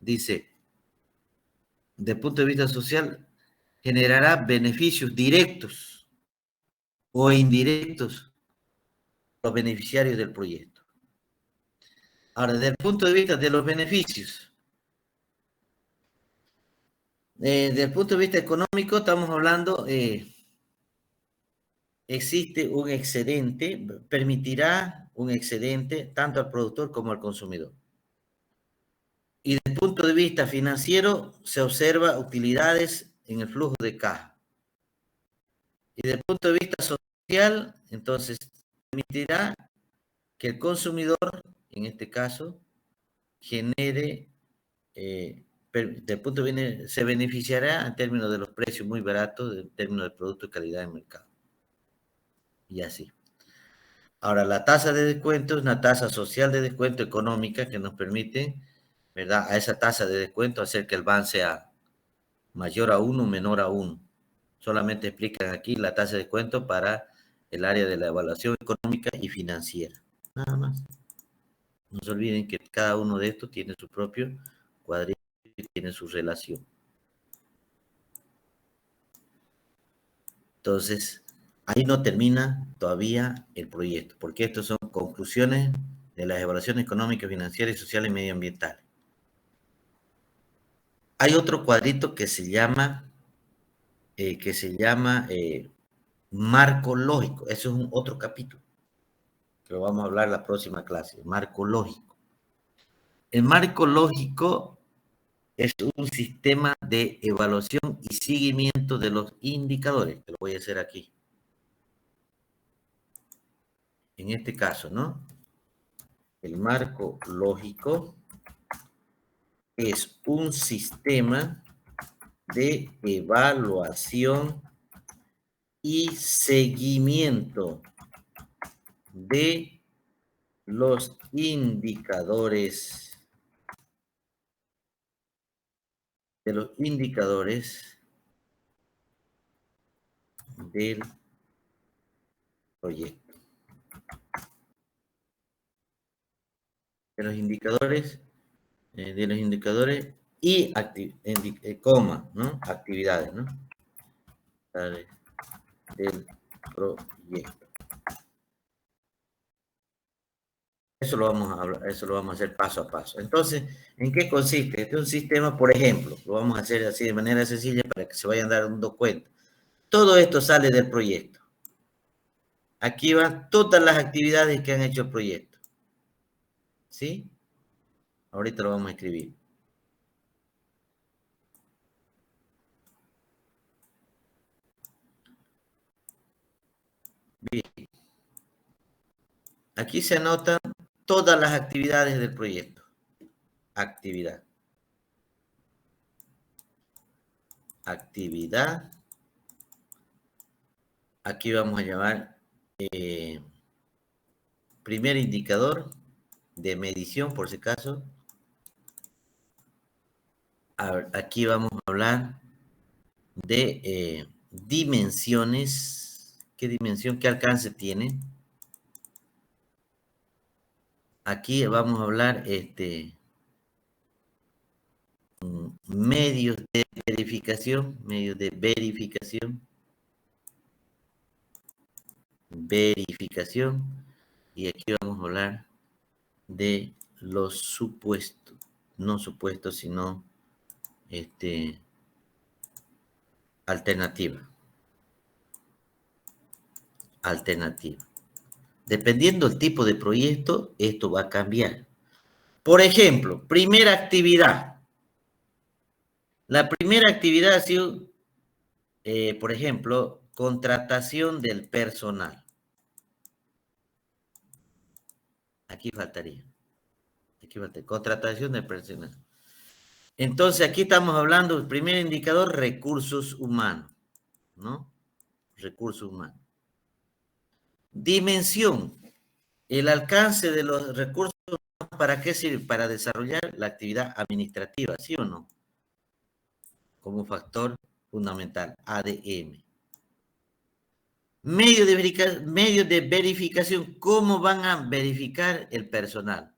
dice, desde el punto de vista social, generará beneficios directos o indirectos a los beneficiarios del proyecto. Ahora, desde el punto de vista de los beneficios, desde el punto de vista económico, estamos hablando, existe un excedente, permitirá un excedente tanto al productor como al consumidor. Y desde el punto de vista financiero, se observa utilidades en el flujo de caja. Y desde el punto de vista social, entonces, permitirá que el consumidor, en este caso, genere se beneficiará en términos de los precios muy baratos, en términos de producto de calidad de mercado. Y así. Ahora, la tasa de descuento es una tasa social de descuento económica que nos permite, ¿verdad?, a esa tasa de descuento hacer que el BAN sea mayor a 1 o menor a 1. Solamente explican aquí la tasa de descuento para el área de la evaluación económica y financiera. Nada más. No se olviden que cada uno de estos tiene su propio cuadrito y tiene su relación. Entonces, ahí no termina todavía el proyecto, porque estos son conclusiones de las evaluaciones económicas, financieras, sociales y medioambientales. Hay otro cuadrito que se llama marco lógico. Eso es otro capítulo, que lo vamos a hablar la próxima clase, marco lógico. El marco lógico es un sistema de evaluación y seguimiento de los indicadores, que lo voy a hacer aquí. En este caso, ¿no? El marco lógico es un sistema de evaluación y seguimiento de los indicadores del proyecto. De los indicadores y coma, ¿no? Actividades, ¿no? Del proyecto. Eso lo vamos a hablar, eso lo vamos a hacer paso a paso. Entonces, ¿en qué consiste? Este es un sistema, por ejemplo, lo vamos a hacer así de manera sencilla para que se vayan dando cuenta. Todo esto sale del proyecto. Aquí van todas las actividades que han hecho el proyecto. ¿Sí? Ahorita lo vamos a escribir. Bien. Aquí se anotan todas las actividades del proyecto. Actividad. Actividad. Aquí vamos a llamar primer indicador de medición, por si acaso. Aquí vamos a hablar de dimensiones. ¿Qué dimensión, qué alcance tiene? Aquí vamos a hablar medios de verificación, y aquí vamos a hablar de los supuestos, no supuestos, sino alternativa. Dependiendo del tipo de proyecto, esto va a cambiar. Por ejemplo, primera actividad. La primera actividad ha sido, por ejemplo, contratación del personal. Aquí faltaría. Contratación del personal. Entonces, aquí estamos hablando, el primer indicador, recursos humanos, ¿no? Recursos humanos. Dimensión. El alcance de los recursos humanos, ¿para qué sirve? Para desarrollar la actividad administrativa, ¿sí o no? Como factor fundamental, ADM. Medios de verificación, ¿cómo van a verificar el personal?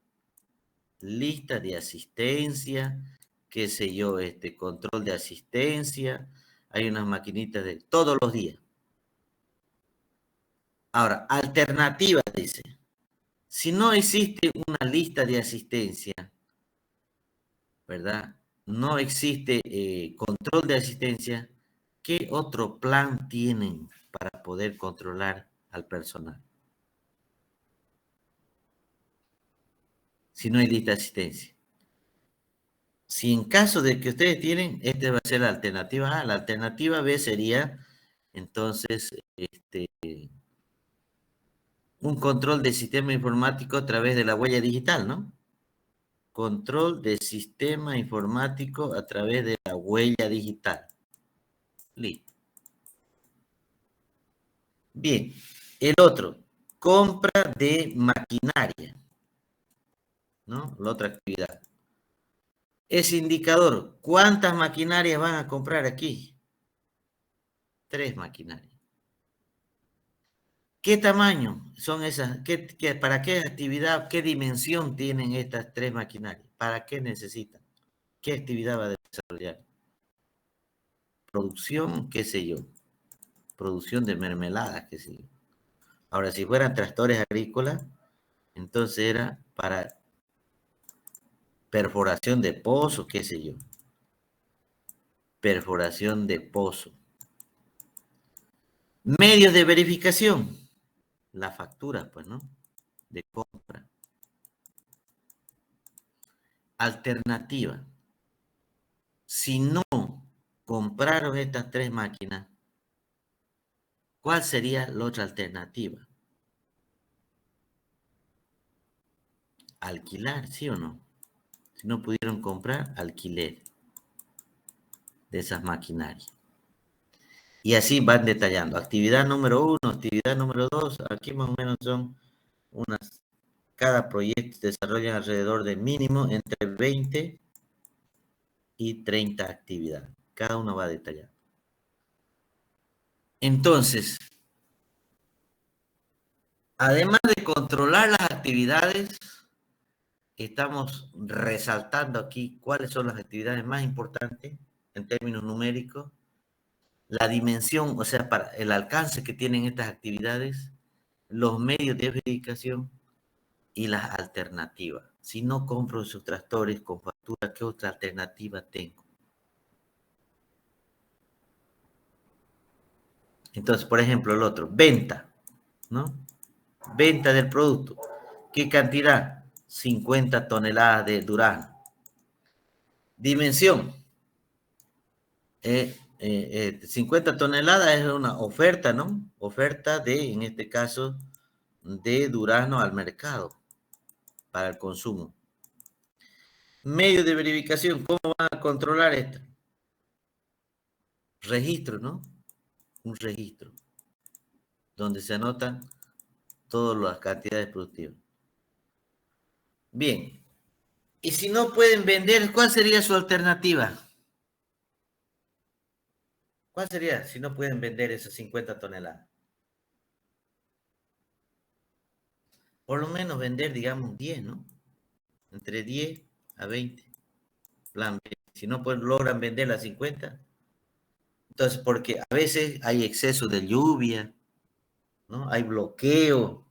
Lista de asistencia, qué sé yo, control de asistencia, hay unas maquinitas de todos los días. Ahora, alternativa, dice. Si no existe una lista de asistencia, ¿verdad? No existe control de asistencia, ¿qué otro plan tienen para poder controlar al personal? Si no hay lista de asistencia. Si en caso de que ustedes tienen, esta va a ser la alternativa A. La alternativa B sería, entonces, un control del sistema informático a través de la huella digital, ¿no? control de sistema informático a través de la huella digital. Listo. Bien, el otro, compra de maquinaria, ¿no? La otra actividad. Ese indicador, ¿cuántas maquinarias van a comprar aquí? 3 maquinarias. ¿Qué tamaño son esas? ¿Para qué actividad, qué dimensión tienen estas 3 maquinarias? ¿Para qué necesitan? ¿Qué actividad va a desarrollar? Producción, qué sé yo. Producción de mermeladas, qué sé yo. Ahora, si fueran tractores agrícolas, entonces era para perforación de pozo, qué sé yo. Perforación de pozo. Medios de verificación. Las facturas, pues, ¿no? De compra. Alternativa. Si no compraron estas 3 máquinas, ¿cuál sería la otra alternativa? Alquilar, ¿sí o no? Si no pudieron comprar, alquiler de esas maquinarias. Y así van detallando. Actividad número 1, actividad número 2. Aquí más o menos son unas... Cada proyecto desarrolla alrededor de mínimo entre 20 y 30 actividades. Cada uno va a detallar. Entonces, además de controlar las actividades, estamos resaltando aquí cuáles son las actividades más importantes en términos numéricos, la dimensión, o sea, para el alcance que tienen estas actividades, los medios de verificación y las alternativas. Si no compro esos tractores con factura, ¿qué otra alternativa tengo? Entonces, por ejemplo, el otro, venta, ¿no? Venta del producto. ¿Qué cantidad? 50 toneladas de durazno. Dimensión. 50 toneladas es una oferta, ¿no? Oferta de, en este caso, de durazno al mercado para el consumo. Medio de verificación, ¿cómo van a controlar esto? Registro, ¿no? Un registro donde se anotan todas las cantidades productivas. Bien. Y si no pueden vender, ¿cuál sería su alternativa? ¿Cuál sería si no pueden vender esas 50 toneladas? Por lo menos vender, digamos, 10, ¿no? Entre 10 a 20. Plan B. Si no logran vender las 50. Entonces, porque a veces hay exceso de lluvia, ¿no? Hay bloqueo,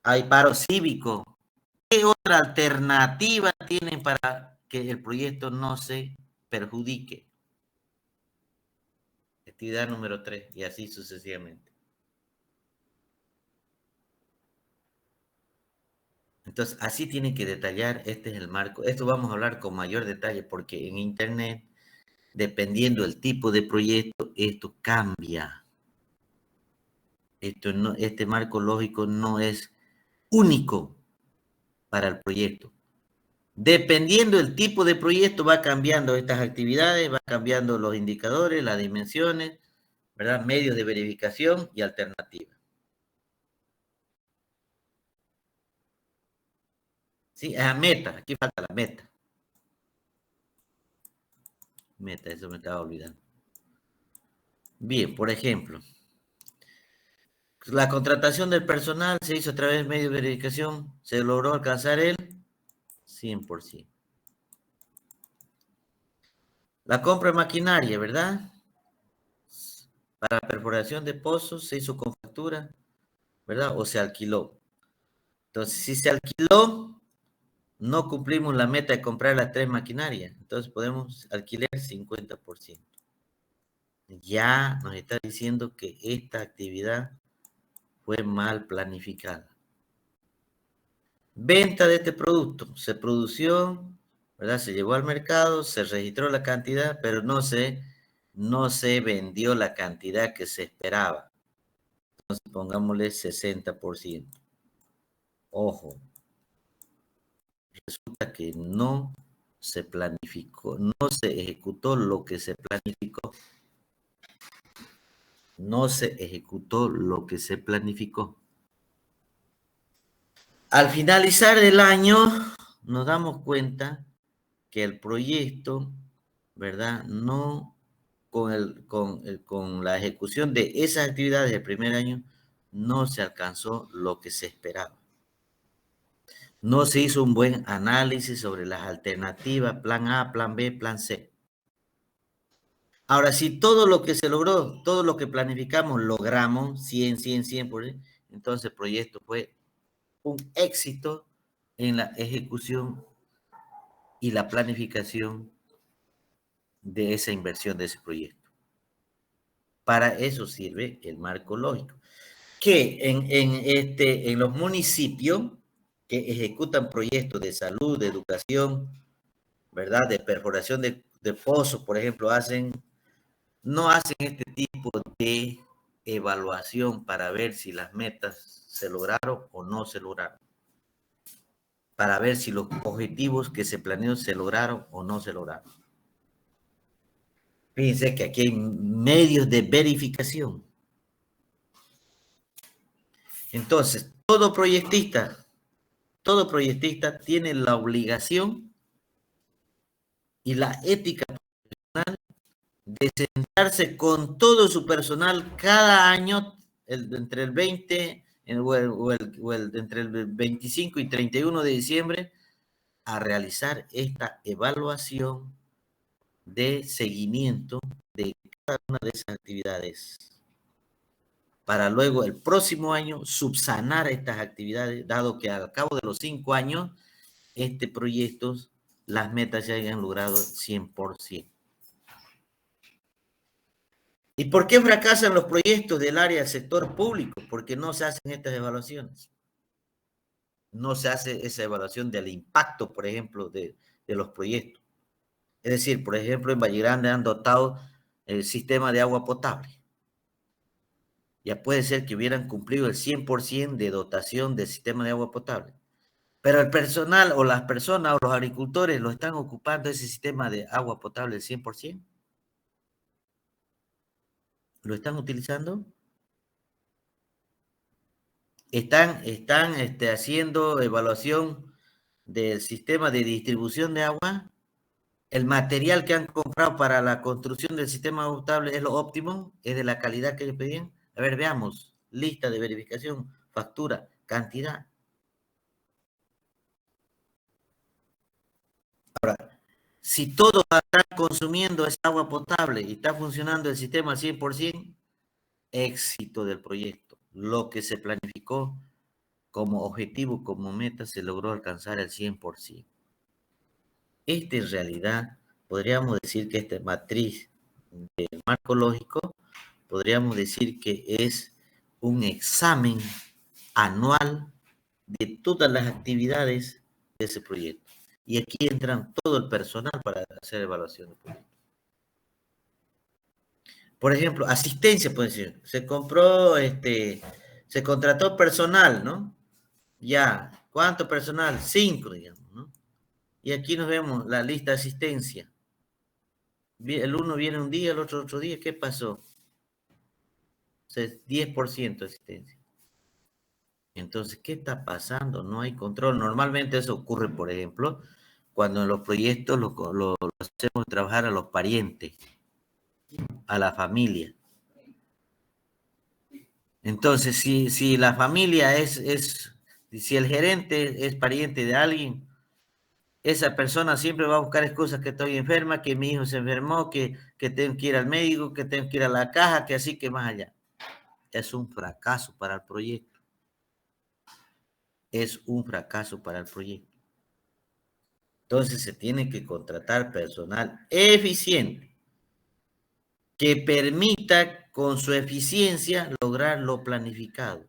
hay paro cívico. ¿Qué otra alternativa tienen para que el proyecto no se perjudique? Actividad número 3 y así sucesivamente. Entonces, así tienen que detallar, este es el marco. Esto vamos a hablar con mayor detalle porque en Internet, dependiendo del tipo de proyecto, esto cambia. Este marco lógico no es único para el proyecto. Dependiendo del tipo de proyecto, va cambiando estas actividades, va cambiando los indicadores, las dimensiones, ¿verdad? Medios de verificación y alternativas. Sí, meta, aquí falta la meta. Meta, eso me estaba olvidando. Bien, por ejemplo, la contratación del personal se hizo a través de medios de verificación, se logró alcanzar el 100%. La compra de maquinaria, ¿verdad? Para perforación de pozos se hizo con factura, ¿verdad? O se alquiló. Entonces, si se alquiló, no cumplimos la meta de comprar las 3 maquinarias. Entonces, podemos alquilar 50%. Ya nos está diciendo que esta actividad fue mal planificada. Venta de este producto. Se produció, ¿verdad? Se llevó al mercado, se registró la cantidad, pero no se vendió la cantidad que se esperaba. Entonces, pongámosle 60%. Ojo. resulta que no se planificó, no se ejecutó lo que se planificó. No se ejecutó lo que se planificó. Al finalizar el año, nos damos cuenta que el proyecto, ¿verdad? No, con la ejecución de esas actividades del primer año, no se alcanzó lo que se esperaba. No se hizo un buen análisis sobre las alternativas, plan A, plan B, plan C. Ahora, si todo lo que se logró, todo lo que planificamos, logramos 100, 100, 100, entonces el proyecto fue un éxito en la ejecución y la planificación de esa inversión de ese proyecto. Para eso sirve el marco lógico. Que en los municipios que ejecutan proyectos de salud, de educación, ¿verdad? De perforación de pozos, por ejemplo, no hacen este tipo de evaluación para ver si las metas se lograron o no se lograron. Para ver si los objetivos que se planeó se lograron o no se lograron. Fíjense que aquí hay medios de verificación. Entonces, todo proyectista tiene la obligación y la ética profesional de sentarse con todo su personal cada año, entre el 20 entre el 25 y 31 de diciembre, a realizar esta evaluación de seguimiento de cada una de esas actividades, para luego el próximo año subsanar estas actividades, dado que al cabo de los 5 años, este proyecto, las metas ya hayan logrado 100%. ¿Y por qué fracasan los proyectos del área del sector público? Porque no se hacen estas evaluaciones. No se hace esa evaluación del impacto, por ejemplo, de los proyectos. Es decir, por ejemplo, en Valle Grande han dotado el sistema de agua potable. Ya puede ser que hubieran cumplido el 100% de dotación del sistema de agua potable. Pero el personal o las personas o los agricultores lo están ocupando ese sistema de agua potable al 100%. ¿Lo están utilizando? Están haciendo evaluación del sistema de distribución de agua. El material que han comprado para la construcción del sistema potable es lo óptimo, es de la calidad que ellos pedían. A ver, veamos, lista de verificación, factura, cantidad. Ahora, si todos están consumiendo esa agua potable y está funcionando el sistema al 100%, éxito del proyecto. Lo que se planificó como objetivo, como meta, se logró alcanzar el 100%. Esta en realidad, podríamos decir que esta matriz del marco lógico, podríamos decir que es un examen anual de todas las actividades de ese proyecto. Y aquí entran todo el personal para hacer evaluación del proyecto. Por ejemplo, asistencia, puede decir, se contrató personal, ¿no? Ya, ¿cuánto personal? 5, digamos, ¿no? Y aquí nos vemos la lista de asistencia. El uno viene un día, el otro día, ¿qué pasó? 10% de asistencia. Entonces, ¿qué está pasando? No hay control. Normalmente eso ocurre, por ejemplo, cuando en los proyectos lo hacemos trabajar a los parientes, a la familia. Entonces, si la familia si el gerente es pariente de alguien, esa persona siempre va a buscar excusas: que estoy enferma, que mi hijo se enfermó, que tengo que ir al médico, que tengo que ir a la caja, que así, que más allá. Es un fracaso para el proyecto. Es un fracaso para el proyecto. Entonces se tiene que contratar personal eficiente que permita con su eficiencia lograr lo planificado.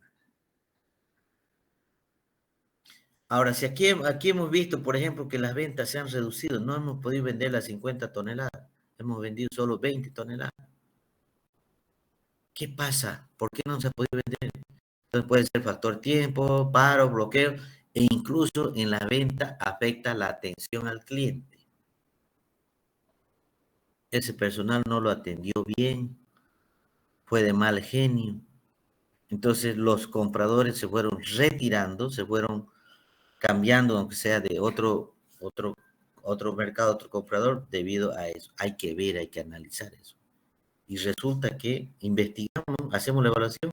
Ahora, si aquí hemos visto, por ejemplo, que las ventas se han reducido, no hemos podido vender las 50 toneladas, hemos vendido solo 20 toneladas. ¿Qué pasa? ¿Por qué no se ha podido vender? Entonces puede ser factor tiempo, paro, bloqueo, e incluso en la venta afecta la atención al cliente. Ese personal no lo atendió bien, fue de mal genio. Entonces los compradores se fueron retirando, se fueron cambiando, aunque sea de otro mercado, otro comprador, debido a eso. Hay que ver, hay que analizar eso. Y resulta que investigamos, hacemos la evaluación,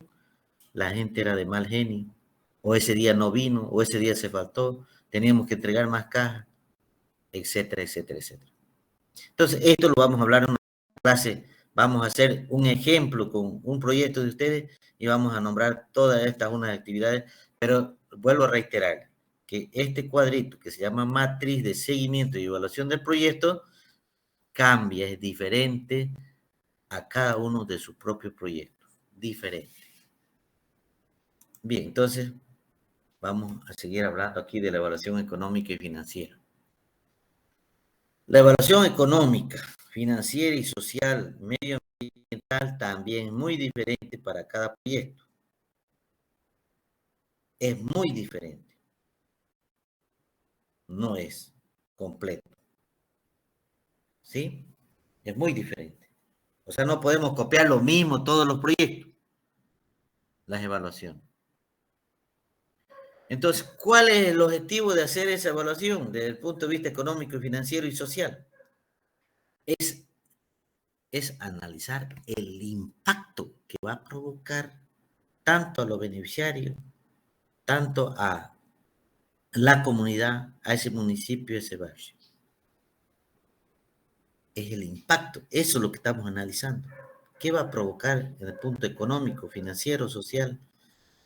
la gente era de mal genio, o ese día no vino, o ese día se faltó, teníamos que entregar más cajas, etcétera, etcétera, etcétera. Entonces, esto lo vamos a hablar en una clase, vamos a hacer un ejemplo con un proyecto de ustedes y vamos a nombrar todas estas unas actividades, pero vuelvo a reiterar que este cuadrito que se llama matriz de seguimiento y evaluación del proyecto cambia, es diferente a cada uno de sus propios proyectos, diferente. Bien, entonces vamos a seguir hablando aquí de la evaluación económica y financiera. La evaluación económica, financiera y social, medioambiental también es muy diferente para cada proyecto. Es muy diferente. No es completo. ¿Sí? Es muy diferente. O sea, no podemos copiar lo mismo todos los proyectos. Las evaluaciones. Entonces, ¿cuál es el objetivo de hacer esa evaluación desde el punto de vista económico, financiero y social? Es analizar el impacto que va a provocar tanto a los beneficiarios, tanto a la comunidad, a ese municipio, a ese barrio. Es el impacto, eso es lo que estamos analizando. ¿Qué va a provocar en el punto económico, financiero, social,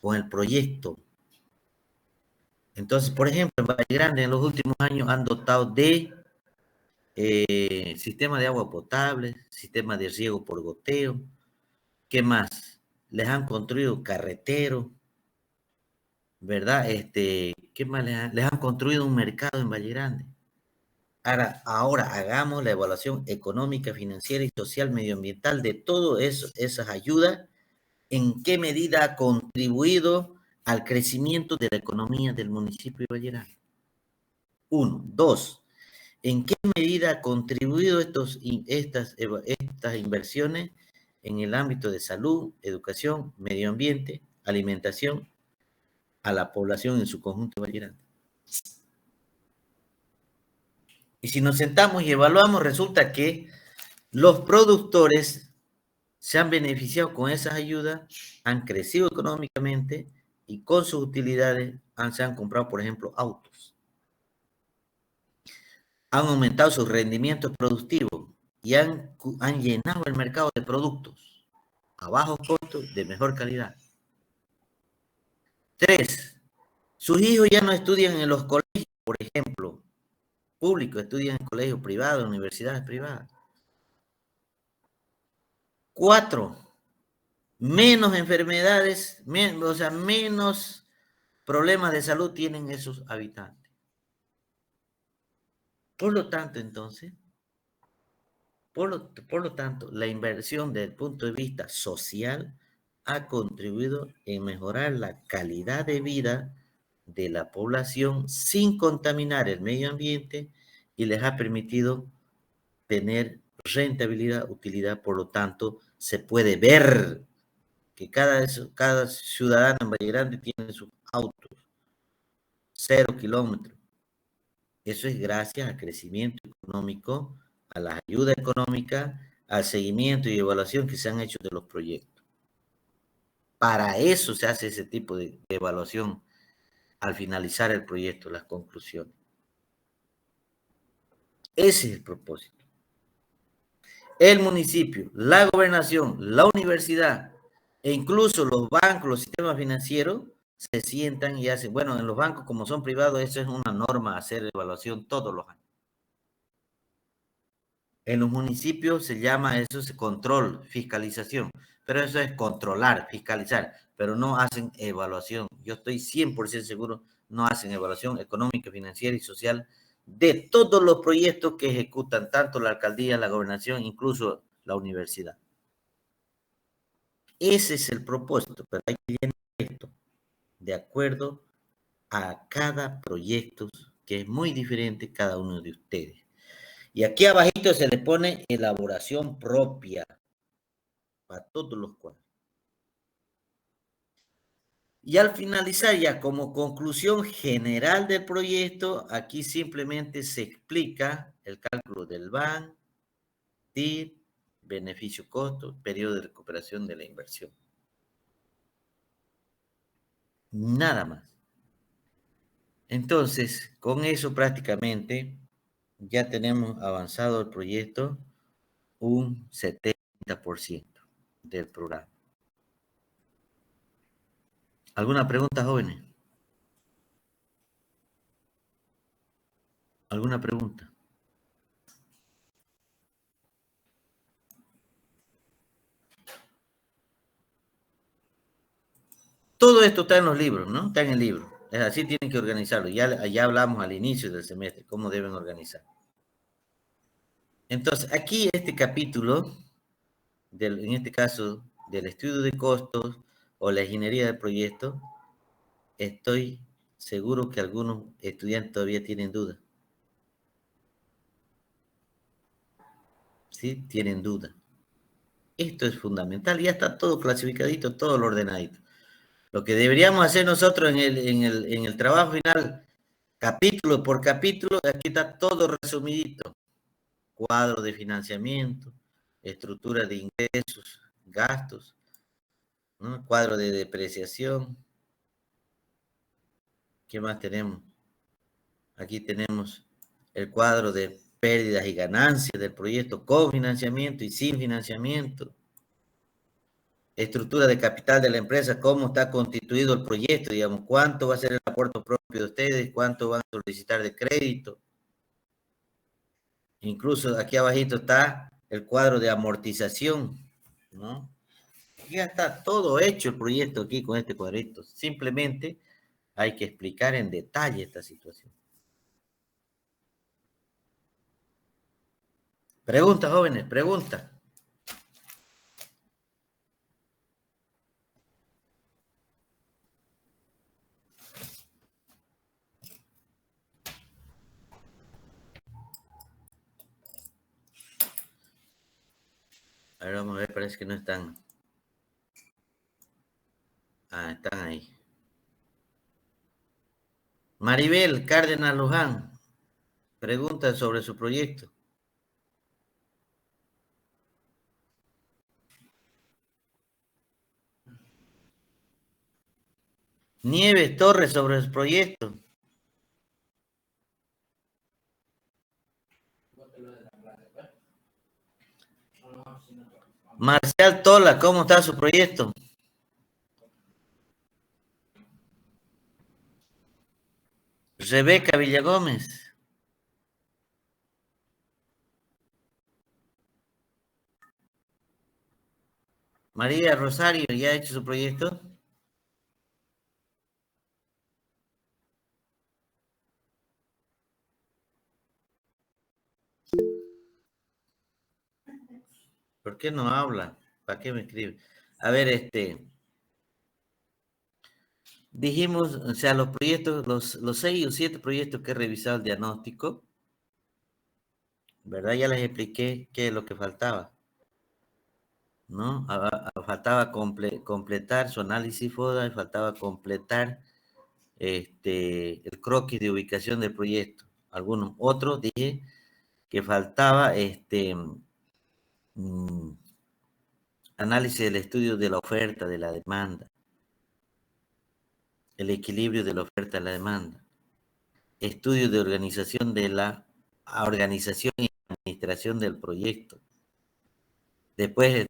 con el proyecto? Entonces, por ejemplo, en Valle Grande en los últimos años han dotado de sistema de agua potable, sistema de riego por goteo. ¿Qué más? Les han construido carreteros, ¿verdad? ¿Qué más les han construido un mercado en Valle Grande? Ahora hagamos la evaluación económica, financiera y social medioambiental de todas esas ayudas, en qué medida ha contribuido al crecimiento de la economía del municipio de Valle Grande. 1. 2. ¿En qué medida ha contribuido estas inversiones en el ámbito de salud, educación, medio ambiente, alimentación, a la población en su conjunto de Valle Grande? Y si nos sentamos y evaluamos, resulta que los productores se han beneficiado con esas ayudas, han crecido económicamente y con sus utilidades se han comprado, por ejemplo, autos. Han aumentado sus rendimientos productivos y han llenado el mercado de productos a bajos costos de mejor calidad. 3. Sus hijos ya no estudian en los colegios, por ejemplo, públicos, estudian en colegios privados, universidades privadas. 4. Menos enfermedades, menos problemas de salud tienen esos habitantes. Por lo tanto, entonces, por lo tanto, la inversión desde el punto de vista social ha contribuido en mejorar la calidad de vida de la población sin contaminar el medio ambiente y les ha permitido tener rentabilidad, utilidad. Por lo tanto, se puede ver que cada ciudadano en Valle Grande tiene sus autos, 0 kilómetros. Eso es gracias al crecimiento económico, a la ayuda económica, al seguimiento y evaluación que se han hecho de los proyectos. Para eso se hace ese tipo de evaluación al finalizar el proyecto, las conclusiones. Ese es el propósito. El municipio, la gobernación, la universidad e incluso los bancos, los sistemas financieros se sientan y hacen, bueno, en los bancos como son privados, eso es una norma, hacer evaluación todos los años. En los municipios se llama eso control, fiscalización, pero eso es controlar, fiscalizar, pero no hacen evaluación. Yo estoy 100% seguro, no hacen evaluación económica, financiera y social de todos los proyectos que ejecutan tanto la alcaldía, la gobernación, incluso la universidad. Ese es el propósito, pero hay que llenar esto de acuerdo a cada proyecto, que es muy diferente cada uno de ustedes. Y aquí abajito se le pone elaboración propia para todos los cuadros. Y al finalizar ya como conclusión general del proyecto, aquí simplemente se explica el cálculo del BAN, TIR, beneficio-costo, periodo de recuperación de la inversión. Nada más. Entonces, con eso prácticamente ya tenemos avanzado el proyecto un 70% del programa. ¿Alguna pregunta, jóvenes? ¿Alguna pregunta? Todo esto está en los libros, ¿no? Está en el libro. Es así, tienen que organizarlo. Ya hablamos al inicio del semestre cómo deben organizar. Entonces, aquí este capítulo, en este caso, del estudio de costos o la ingeniería del proyecto, estoy seguro que algunos estudiantes todavía tienen dudas. ¿Sí? Tienen dudas. Esto es fundamental. Ya está todo clasificadito, todo lo ordenadito. Lo que deberíamos hacer nosotros en el trabajo final, capítulo por capítulo, aquí está todo resumidito. Cuadro de financiamiento, estructura de ingresos, gastos, ¿no? Cuadro de depreciación. ¿Qué más tenemos? Aquí tenemos el cuadro de pérdidas y ganancias del proyecto con financiamiento y sin financiamiento. Estructura de capital de la empresa, cómo está constituido el proyecto, digamos, cuánto va a ser el aporte propio de ustedes, cuánto van a solicitar de crédito. Incluso aquí abajito está el cuadro de amortización, ¿no? Ya está todo hecho el proyecto aquí con este cuadrito. Simplemente hay que explicar en detalle esta situación. Pregunta, jóvenes, pregunta. A ver, vamos a ver, parece que no están. Ah, están ahí. Maribel Cárdenas Luján, pregunta sobre su proyecto. Nieves Torres sobre su proyecto. Marcial Tola, ¿cómo está su proyecto? Rebeca Villagómez. María Rosario, ¿ya ha hecho su proyecto? ¿Por qué no habla? ¿Para qué me escribe? A ver, dijimos, o sea, los proyectos, los 6 o 7 proyectos que he revisado el diagnóstico, ¿verdad? Ya les expliqué qué es lo que faltaba, ¿no? Faltaba completar su análisis FODA y faltaba completar el croquis de ubicación del proyecto. Algunos otros dije que faltaba análisis del estudio de la oferta, de la demanda, el equilibrio de la oferta y la demanda, estudio de organización de la organización y administración del proyecto. Después,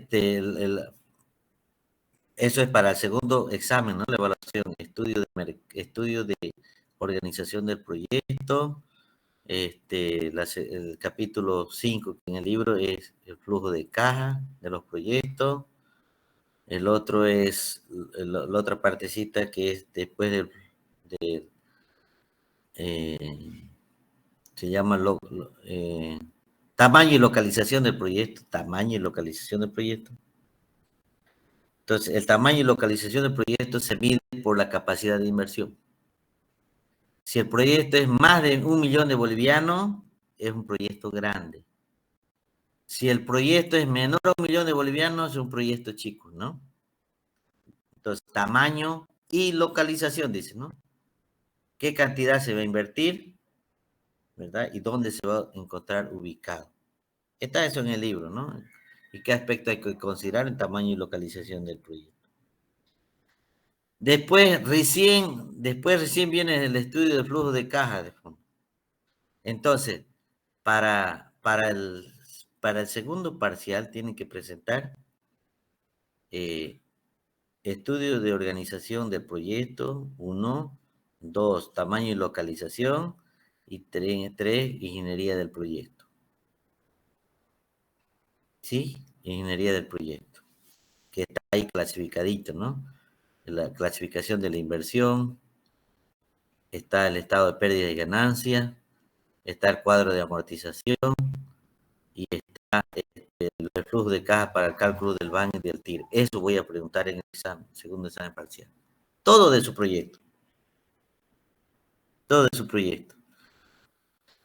eso es para el segundo examen, ¿no? La evaluación, estudio de organización del proyecto. El capítulo 5 en el libro es el flujo de caja de los proyectos. El otro es la otra partecita que es después se llama tamaño y localización del proyecto. Tamaño y localización del proyecto. Entonces, el tamaño y localización del proyecto se mide por la capacidad de inversión. Si el proyecto es más de 1 millón de bolivianos, es un proyecto grande. Si el proyecto es menor a 1 millón de bolivianos, es un proyecto chico, ¿no? Entonces, tamaño y localización, dice, ¿no? ¿Qué cantidad se va a invertir? ¿Verdad? Y dónde se va a encontrar ubicado. Está eso en el libro, ¿no? Y qué aspecto hay que considerar en tamaño y localización del proyecto. Después recién viene el estudio de flujo de caja de fondo. Entonces, para el segundo parcial tienen que presentar estudio de organización del proyecto, 1, 2, tamaño y localización, y 3, ingeniería del proyecto. ¿Sí? Ingeniería del proyecto, que está ahí clasificadito, ¿no? La clasificación de la inversión, está el estado de pérdida y ganancia, está el cuadro de amortización y está el flujo de caja para el cálculo del baño y del TIR. Eso voy a preguntar en el examen, segundo examen parcial. Todo de su proyecto. Todo de su proyecto.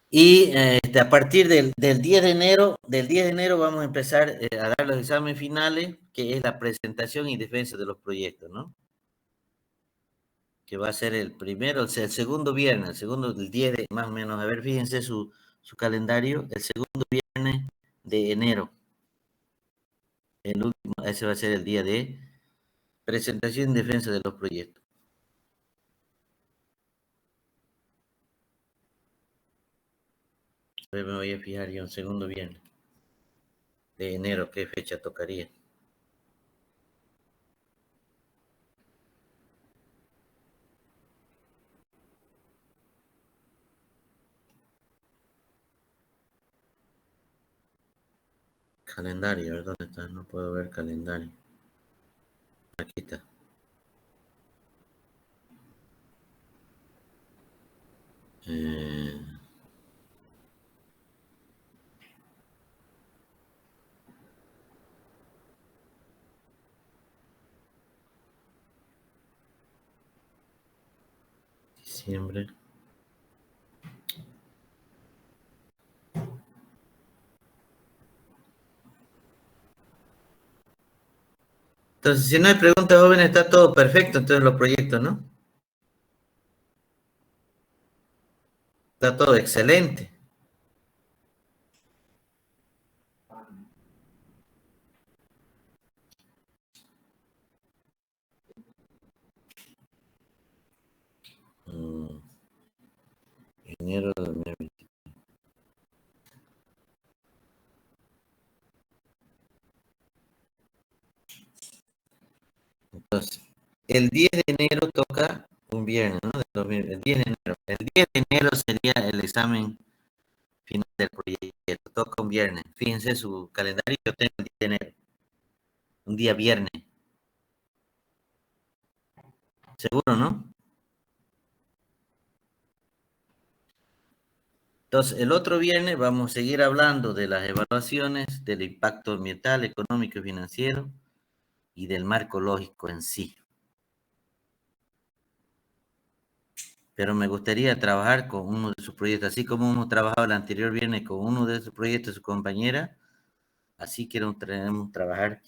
Y a partir del 10 de enero vamos a empezar a dar los exámenes finales, que es la presentación y defensa de los proyectos, ¿no? Que va a ser el primero, o sea, el segundo viernes, el 10 de, más o menos, a ver, fíjense su calendario, el segundo viernes de enero. El último, ese va a ser el día de presentación y defensa de los proyectos. Me voy a fijar yo, un segundo viernes de enero, ¿qué fecha tocaría? Calendario, a ver dónde está, no puedo ver calendario. Aquí está. Diciembre. Entonces, si no hay preguntas, jóvenes, está todo perfecto, entonces los proyectos, ¿no? Está todo excelente. Enero de 2020. Entonces, el 10 de enero toca un viernes, ¿no? El 10 de enero. El 10 de enero sería el examen final del proyecto. Toca un viernes. Fíjense su calendario, yo tengo el 10 de enero. Un día viernes. Seguro, ¿no? Entonces, el otro viernes vamos a seguir hablando de las evaluaciones, del impacto ambiental, económico y financiero y del marco lógico en sí. Pero me gustaría trabajar con uno de sus proyectos, así como hemos trabajado el anterior viernes con uno de sus proyectos, su compañera, así queremos trabajar,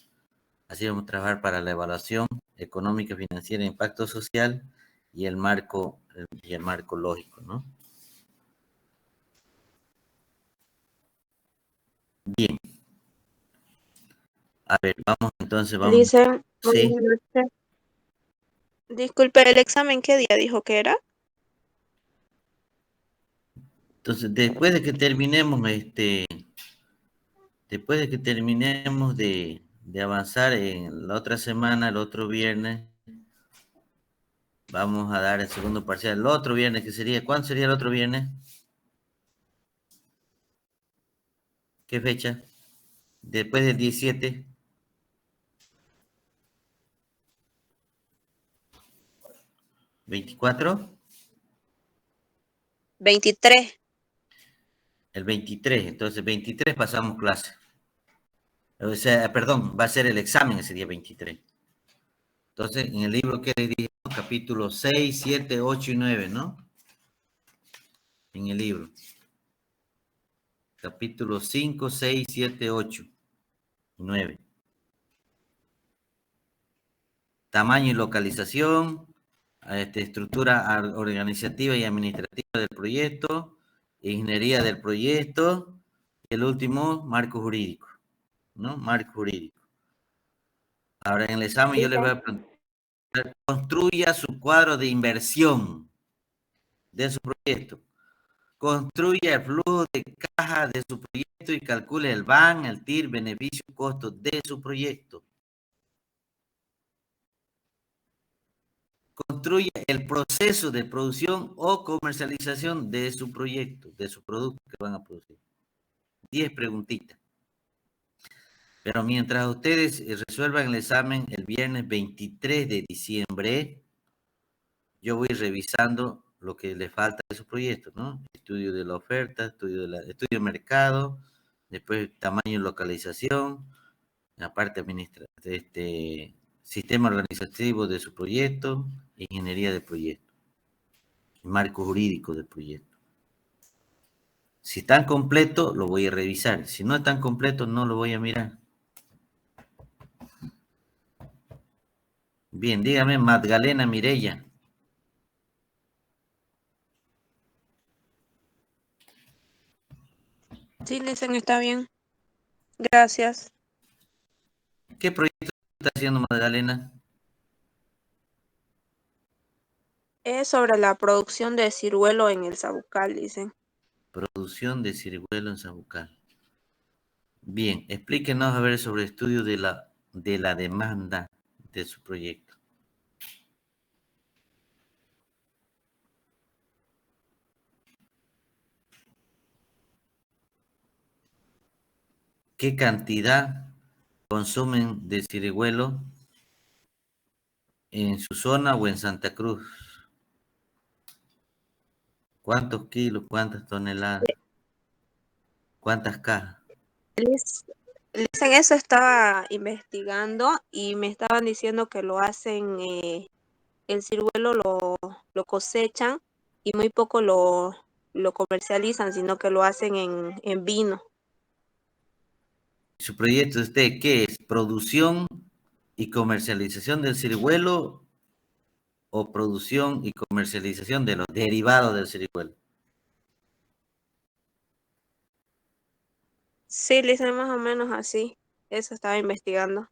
así vamos a trabajar para la evaluación económica, financiera, impacto social y el marco lógico, ¿no? Bien. A ver, vamos entonces, vamos. Dice, Sí. disculpe, ¿el examen qué día dijo que era? Entonces, después de que terminemos de avanzar en la otra semana, el otro viernes, vamos a dar el segundo parcial. El otro viernes, que sería, ¿cuándo sería el otro viernes? ¿Qué fecha? Después del 17. ¿24? 23. El 23. Entonces, 23 pasamos clase. O sea, perdón, va a ser el examen ese día 23. Entonces, en el libro que le dije, capítulo 6, 7, 8 y 9, ¿no? en el libro. Capítulo 5, 6, 7, 8, 9. Tamaño y localización, estructura organizativa y administrativa del proyecto, ingeniería del proyecto, y el último, marco jurídico, ¿no? Marco jurídico. Ahora en el examen yo les voy a preguntar, construya su cuadro de inversión de su proyecto. Construya el flujo de caja de su proyecto y calcule el BAN, el TIR, beneficio, costo de su proyecto. Construya el proceso de producción o comercialización de su proyecto, de su producto que van a producir. 10 preguntitas. Pero mientras ustedes resuelvan el examen el viernes 23 de diciembre, yo voy revisando lo que le falta de su proyecto, ¿no? Estudio de la oferta, estudio de mercado, después tamaño y localización, la parte administrativa, sistema organizativo de su proyecto, ingeniería del proyecto, marco jurídico del proyecto. Si están completos, lo voy a revisar. Si no están completos, no lo voy a mirar. Bien, dígame, Magdalena Mireya. Sí, Listen, está bien. Gracias. ¿Qué proyecto está haciendo Magdalena? Es sobre la producción de ciruelo en el Sabucal, dicen. Producción de ciruelo en Sabucal. Bien, explíquenos a ver sobre el estudio de la demanda de su proyecto. ¿Qué cantidad consumen de ciruelo en su zona o en Santa Cruz? ¿Cuántos kilos, cuántas toneladas, cuántas cajas? Listen, eso estaba investigando y me estaban diciendo que lo hacen, el ciruelo lo cosechan y muy poco lo comercializan, sino que lo hacen en vino. ¿Su proyecto de usted qué es? ¿Producción y comercialización del ciruelo o producción y comercialización de los derivados del ciruelo? Sí, Listen, más o menos así. Eso estaba investigando.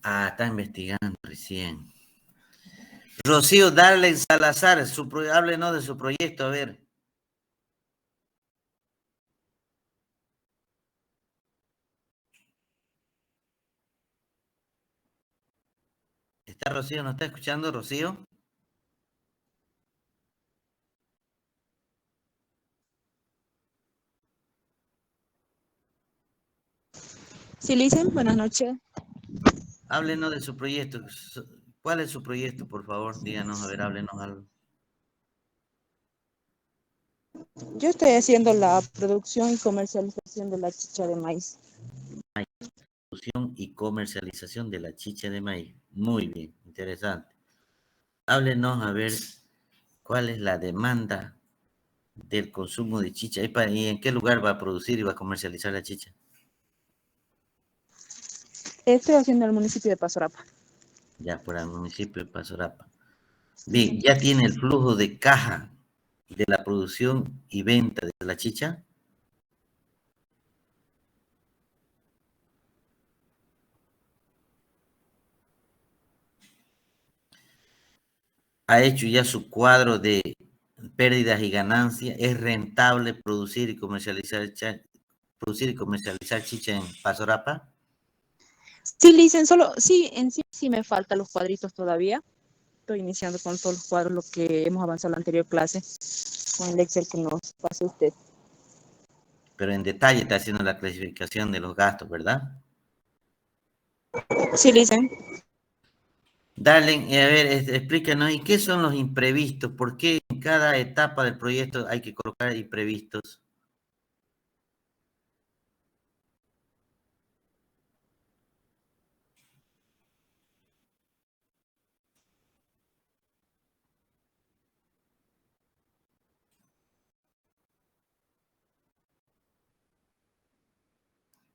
Ah, está investigando recién. Rocío Darlen Salazar, háblenos de su proyecto, a ver. ¿Está Rocío? ¿No está escuchando, Rocío? Sí, Listen, buenas noches. Háblenos de su proyecto. ¿Cuál es su proyecto, por favor? Díganos, a ver, háblenos algo. Yo estoy haciendo la producción y comercialización de la chicha de maíz. Producción y comercialización de la chicha de maíz. Muy bien, interesante. Háblenos, a ver, cuál es la demanda del consumo de chicha y en qué lugar va a producir y va a comercializar la chicha. Estoy haciendo el municipio de Pasorapa. Ya por el municipio de Pasorapa. Bien, ¿ya tiene el flujo de caja de la producción y venta de la chicha? ¿Ha hecho ya su cuadro de pérdidas y ganancias? ¿Es rentable producir y comercializar chicha en Pasorapa? Sí, Listen, en sí me faltan los cuadritos todavía. Estoy iniciando con todos los cuadros, lo que hemos avanzado en la anterior clase, con el Excel que nos pasó usted. Pero en detalle está haciendo la clasificación de los gastos, ¿verdad? Sí, Listen. Darlen, a ver, explícanos, ¿y qué son los imprevistos? ¿Por qué en cada etapa del proyecto hay que colocar imprevistos?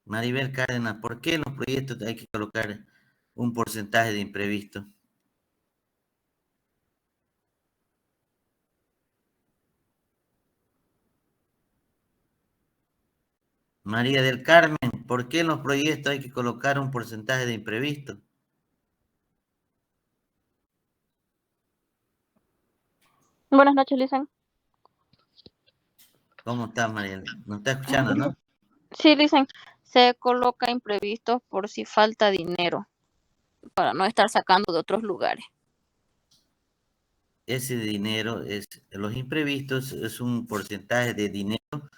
Maribel Cárdenas, ¿por qué en los proyectos hay que colocar un porcentaje de imprevisto? María del Carmen, ¿por qué en los proyectos hay que colocar un porcentaje de imprevisto? Buenas noches, Lisen. ¿Cómo estás, María? ¿Nos está escuchando, no? Sí, Lisen, se coloca imprevistos por si falta dinero, para no estar sacando de otros lugares. Ese dinero, los imprevistos, es un porcentaje de dinero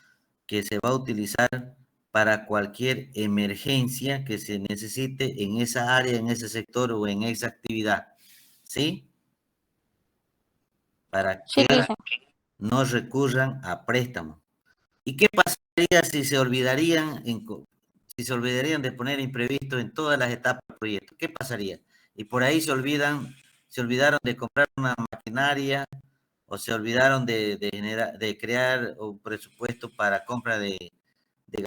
que se va a utilizar para cualquier emergencia que se necesite en esa área, en ese sector o en esa actividad. ¿Sí? Para Sí, que Lisen. no recurran a préstamos. ¿Y qué pasaría si se olvidarían de poner imprevistos en todas las etapas del proyecto? ¿Qué pasaría? Y por ahí se olvidaron de comprar una maquinaria o se olvidaron de crear un presupuesto para compra de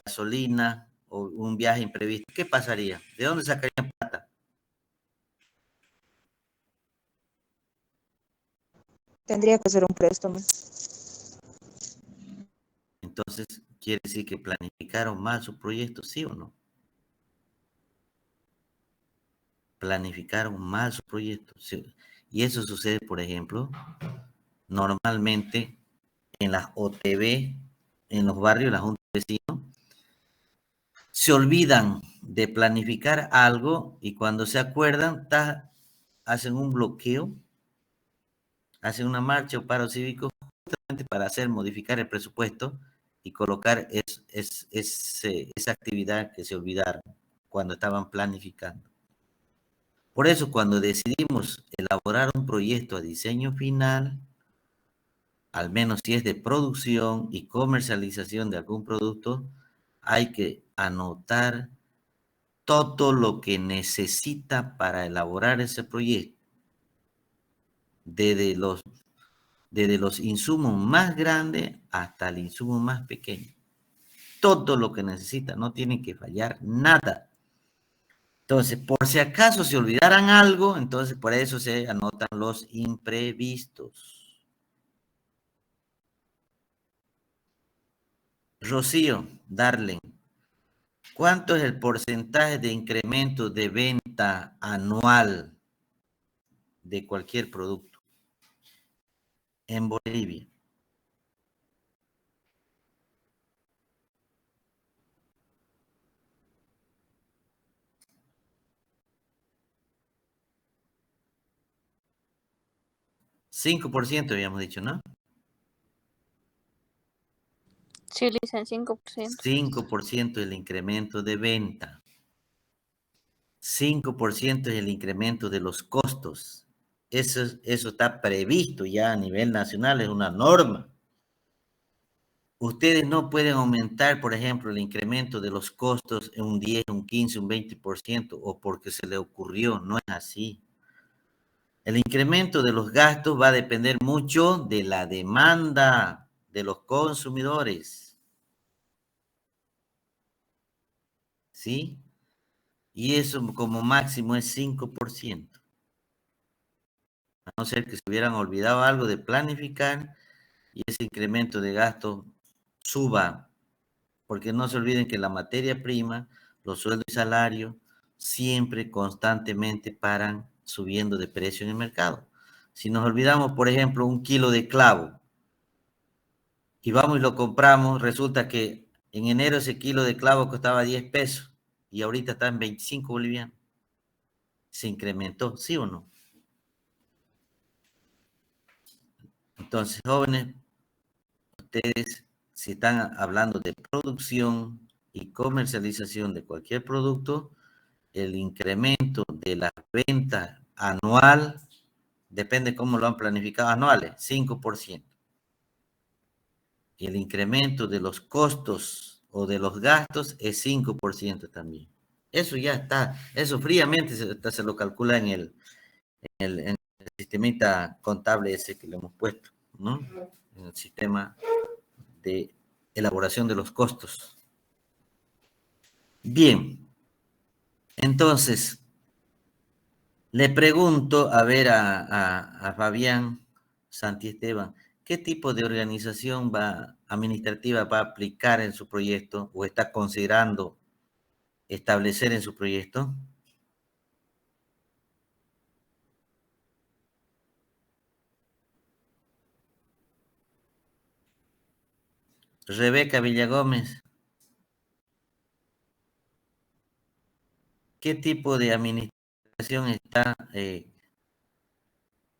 gasolina o un viaje imprevisto. ¿Qué pasaría? ¿De dónde sacarían plata? Tendría que ser un préstamo. Entonces, quiere decir que planificaron mal su proyecto, ¿sí o no? Planificaron mal su proyecto. ¿Sí? Y eso sucede, por ejemplo, normalmente en las OTB, en los barrios, las juntas de vecinos, se olvidan de planificar algo y cuando se acuerdan, hacen un bloqueo, hacen una marcha o paro cívico justamente para modificar el presupuesto y colocar esa actividad que se olvidaron cuando estaban planificando. Por eso, cuando decidimos elaborar un proyecto a diseño final, al menos si es de producción y comercialización de algún producto, hay que anotar todo lo que necesita para elaborar ese proyecto, desde los insumos más grandes hasta el insumo más pequeño. Todo lo que necesita, no tiene que fallar nada. Entonces, por si acaso se olvidaran algo, entonces por eso se anotan los imprevistos. Rocío, Darlen, ¿cuánto es el porcentaje de incremento de venta anual de cualquier producto en Bolivia? $5% habíamos dicho, ¿no? Sí, Lisen, 5%. 5% es el incremento de venta. 5% es el incremento de los costos. Eso está previsto ya a nivel nacional, es una norma. Ustedes no pueden aumentar, por ejemplo, el incremento de los costos en un 10, un 15, un 20% o porque se le ocurrió, no es así. El incremento de los gastos va a depender mucho de la demanda de los consumidores. ¿Sí? Y eso como máximo es 5%. A no ser que se hubieran olvidado algo de planificar y ese incremento de gasto suba, porque no se olviden que la materia prima, los sueldos y salarios, siempre constantemente paran subiendo de precio en el mercado. Si nos olvidamos, por ejemplo, un kilo de clavo y vamos y lo compramos, resulta que en enero ese kilo de clavo costaba 10 pesos y ahorita está en 25 bolivianos. Se incrementó, ¿sí o no? Entonces, jóvenes, ustedes, si están hablando de producción y comercialización de cualquier producto, el incremento de la venta anual, depende cómo lo han planificado, anuales, 5%. Y el incremento de los costos o de los gastos es 5% también. Eso ya está, eso fríamente se lo calcula en el sistemita contable ese que le hemos puesto, ¿no? En el sistema de elaboración de los costos. Bien, entonces, le pregunto, a ver, a Fabián Santiesteban, ¿qué tipo de organización administrativa va a aplicar en su proyecto o está considerando establecer en su proyecto? Rebeca Villagómez, ¿qué tipo de administración está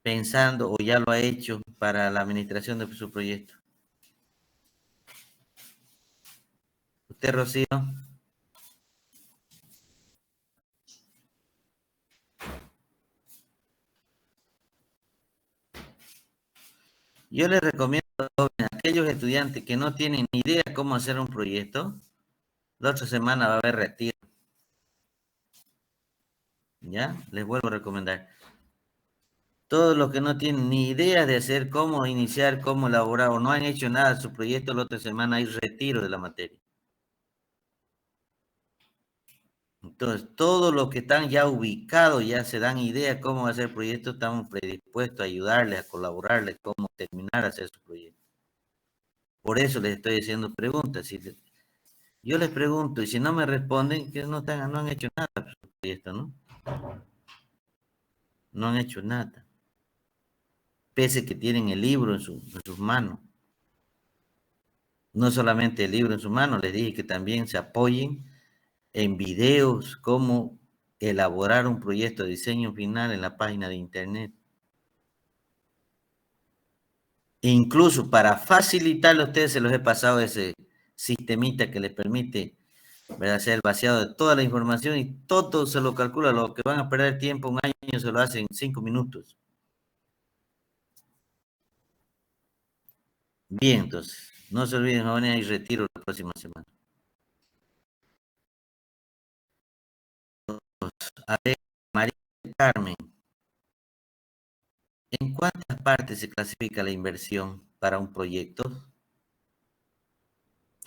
pensando o ya lo ha hecho para la administración de su proyecto? ¿Usted, Rocío? Yo les recomiendo a aquellos estudiantes que no tienen ni idea cómo hacer un proyecto, la otra semana va a haber retiro. ¿Ya? Les vuelvo a recomendar. Todos los que no tienen ni idea de hacer cómo iniciar, cómo elaborar o no han hecho nada de su proyecto, la otra semana hay retiro de la materia. Entonces, todos los que están ya ubicados, ya se dan idea cómo hacer el proyecto, estamos predispuestos a ayudarles, a colaborarles, cómo terminar a hacer su proyecto. Por eso les estoy haciendo preguntas. Yo les pregunto, y si no me responden, que no han hecho nada de su proyecto, ¿no? No han hecho nada. Pese que tienen el libro en sus manos. No solamente el libro en sus manos, les dije que también se apoyen en videos, cómo elaborar un proyecto de diseño final en la página de internet. E incluso para facilitarle a ustedes, se los he pasado ese sistemita que les permite, ¿verdad?, hacer el vaciado de toda la información y todo se lo calcula. Lo que van a perder tiempo un año se lo hacen en 5 minutos. Bien, entonces, no se olviden, jóvenes, hay retiro la próxima semana. A ver, María Carmen, ¿en cuántas partes se clasifica la inversión para un proyecto?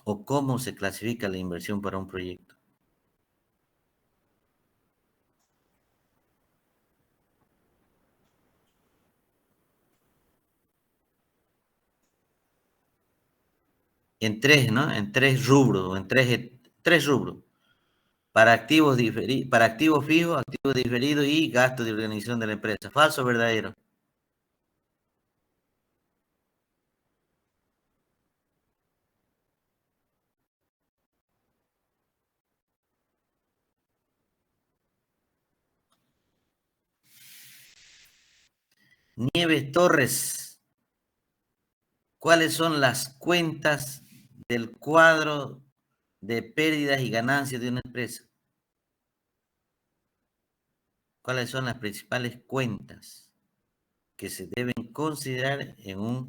¿O cómo se clasifica la inversión para un proyecto? En tres, ¿no? En tres rubros, tres rubros. Para activos fijos, activos diferidos y gastos de organización de la empresa. ¿Falso o verdadero? Nieves Torres, ¿cuáles son las cuentas del cuadro de pérdidas y ganancias de una empresa? ¿Cuáles son las principales cuentas que se deben considerar en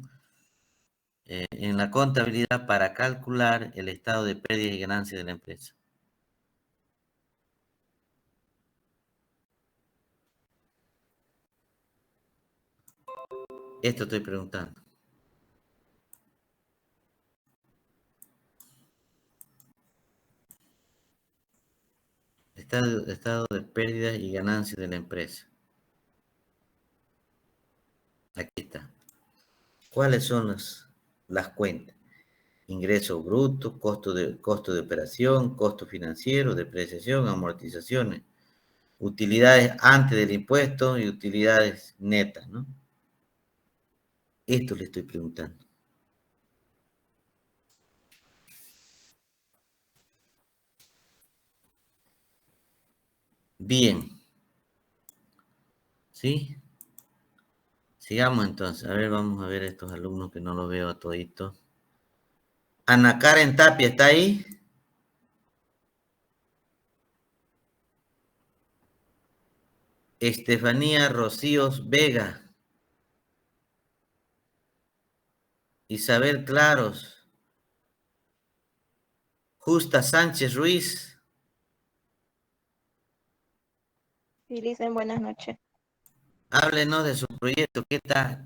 la contabilidad para calcular el estado de pérdidas y ganancias de la empresa? Esto estoy preguntando. Estado de pérdidas y ganancias de la empresa. Aquí está. ¿Cuáles son las cuentas? Ingreso bruto, costo de operación, costo financiero, depreciación, amortizaciones, utilidades antes del impuesto y utilidades netas, ¿no? Esto le estoy preguntando. Bien. ¿Sí? Sigamos entonces. A ver, vamos a ver a estos alumnos que no los veo a toditos. Ana Karen Tapia, ¿está ahí? Estefanía Rocíos Vega. Isabel Claros. Justa Sánchez Ruiz. Sí, dicen buenas noches. Háblenos de su proyecto.